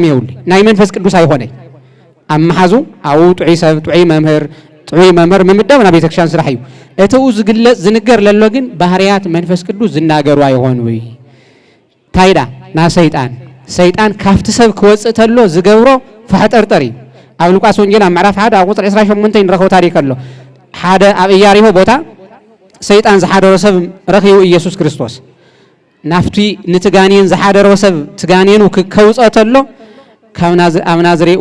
የውሊ ናይ መንፈስ ቅዱስ ኣይሆነ ኣብ መሓዙ ኣው ጥዑይ ሰብ ጥዑይ መምህር ምምደብ ናብ ቤተክርስቲያን ስራሕ እዩ እተው ዝግለጽ ዝንገር ለሎ ግን ባህሪያት መንፈስ ቅዱስ ዝናገሩ ኣይሆኑ ታይዳ ና ሰይጣን ካፍቲ ሰብ ክወጽእ ተሎ ዝገብሮ ፈሕጠርጠሪ ኣብ ሉቃስ ወንጌል ኣብ ምዕራፍ 1 ኣብ ቁጥር 28 ንረኽቦ ታሪክ ኣሎ ሓደ ኣብ ኢያሪሆ ቦታ ሰይጣን ዝሓደሮ ሰብ ረኺቡ ኢየሱስ ክርስቶስ ናፍቲ ንትጋኔን ዝሓደሮ ሰብ ትጋኔኑ ከውጽእ ተሎ ካብ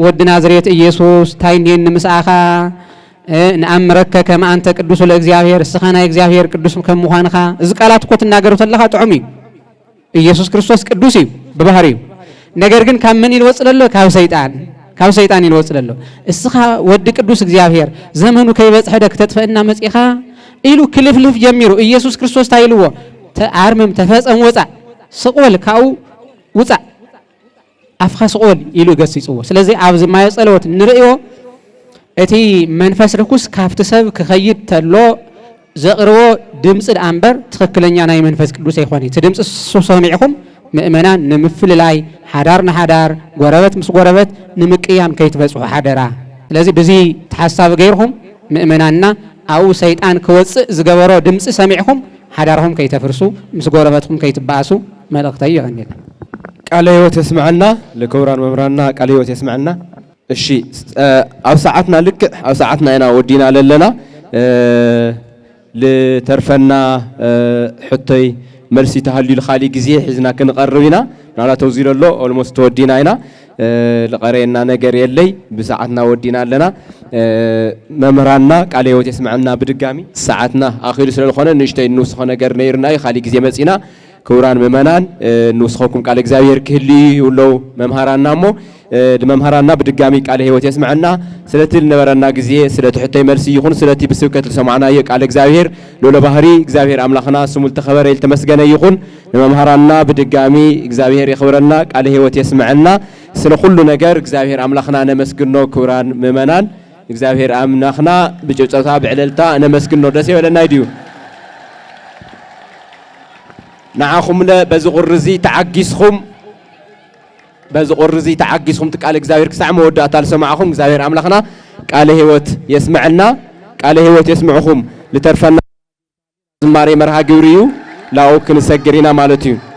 ወዲ ናዝሬት ኢየሱስ ታይኔን ንምስኣኻ ንኣምረከ ከመ አንተ ቅዱስ ለእግዚአብሔር እስኻ ናይ እግዚአብሔር ቅዱስ ከም ምዃንኻ እዚ ቃላት እኮ ትናገሩ ተለኻ ጥዑም እዩ ኢየሱስ ክርስቶስ ቅዱስ እዩ በባህሪው ነገር ግን ካብ ምን ይልወፅ ዘሎ ካብ ሰይጣን ይልወፅ ዘሎ እስኻ ወዲ ቅዱስ እግዚአብሔር ዘመኑ ከይበጽሕ ክተጥፈአና መጽኢኻ ኢሉ ክልፍልፍ ጀሚሩ ኢየሱስ ክርስቶስ ታይልዎ ተአርምም ተፈጸም ወፃ ስቆል ካው ውፃ አፍኻ ስቆል ኢሉ ገሲጽዎ ስለዚህ ኣብዚ ማየ ጸሎት ንርእዮ እቲ መንፈስ ርኩስ ካብቲ ሰብ ክኸይድ ተሎ ዘቕርቦ ድምጽ አንበር ትክክለኛ ናይ መንፈስ ቅዱስ አይኾን እቲ ድምጽ ሰሚዕኹም ምእመናን ንምፍልላይ ሓዳር ንሓዳር ጎረበት ምስ ጎረበት ንምቅያም ከይትበጽሑ ሓደራ ስለዚህ በዚ ተሐሳብ ገይርኹም ምእመናንና አው ሰይጣን ከወጽእ ዝገበሮ ድምጽ ሰሚዕኹም ሓዳርኹም ከይተፍርሱ ምስ ጎረበትኩም ከይትባአሱ መልእክተይ ይغنيል ቃለ ሕይወት يسمعنا ለክቡራን መምህራንና ቃለ ሕይወት يسمعنا እሺ ኣብ ሰዓትና ልክ ኣብ ሰዓትና ኢና ወዲና ለለና لترفنا حتى مرسي تهلي الخالي جزيه حزنا كنقربنا نالا توزيل الله almost ودينا هنا لقرينا نجار يلي بساعتنا ودينا لنا ممرنا قال يوت يسمعنا بدقامي ساعتنا آخر سنة الخنا نشتي نسخة نجار نيرنا خالي جزيه مسينا كوران ممنان نسخكم قال إجزاير كهلي ولو ممهرنا مو لممهرنا بدقامي قال هيوت يسمعنا سلتل نبرنا جزيه سلت حتى مرسي يكون سلتي بسوكة سمعنا قال إجزاير لولا بهري إجزاير أملاخنا سمول تخبر يلتمسجنا يكون لممهرنا بدقامي إجزاير يخبرنا قال هيوت يسمعنا سل كل نجار إجزاير أملاخنا أنا مسكنه كوران ممنان إجزاير أملاخنا بجوتها بعللتا أنا مسكنه درسي ولا نايديو نعاكم لا بزغرزي تعجزهم تقال إجزاير كسع مودة تالسمعهم إجزاير أملاخنا قال هيوت يسمعنا قال هيوت يسمعهم لترفنا زماري مرها جوريو لا أوكن سجرينا مالتيو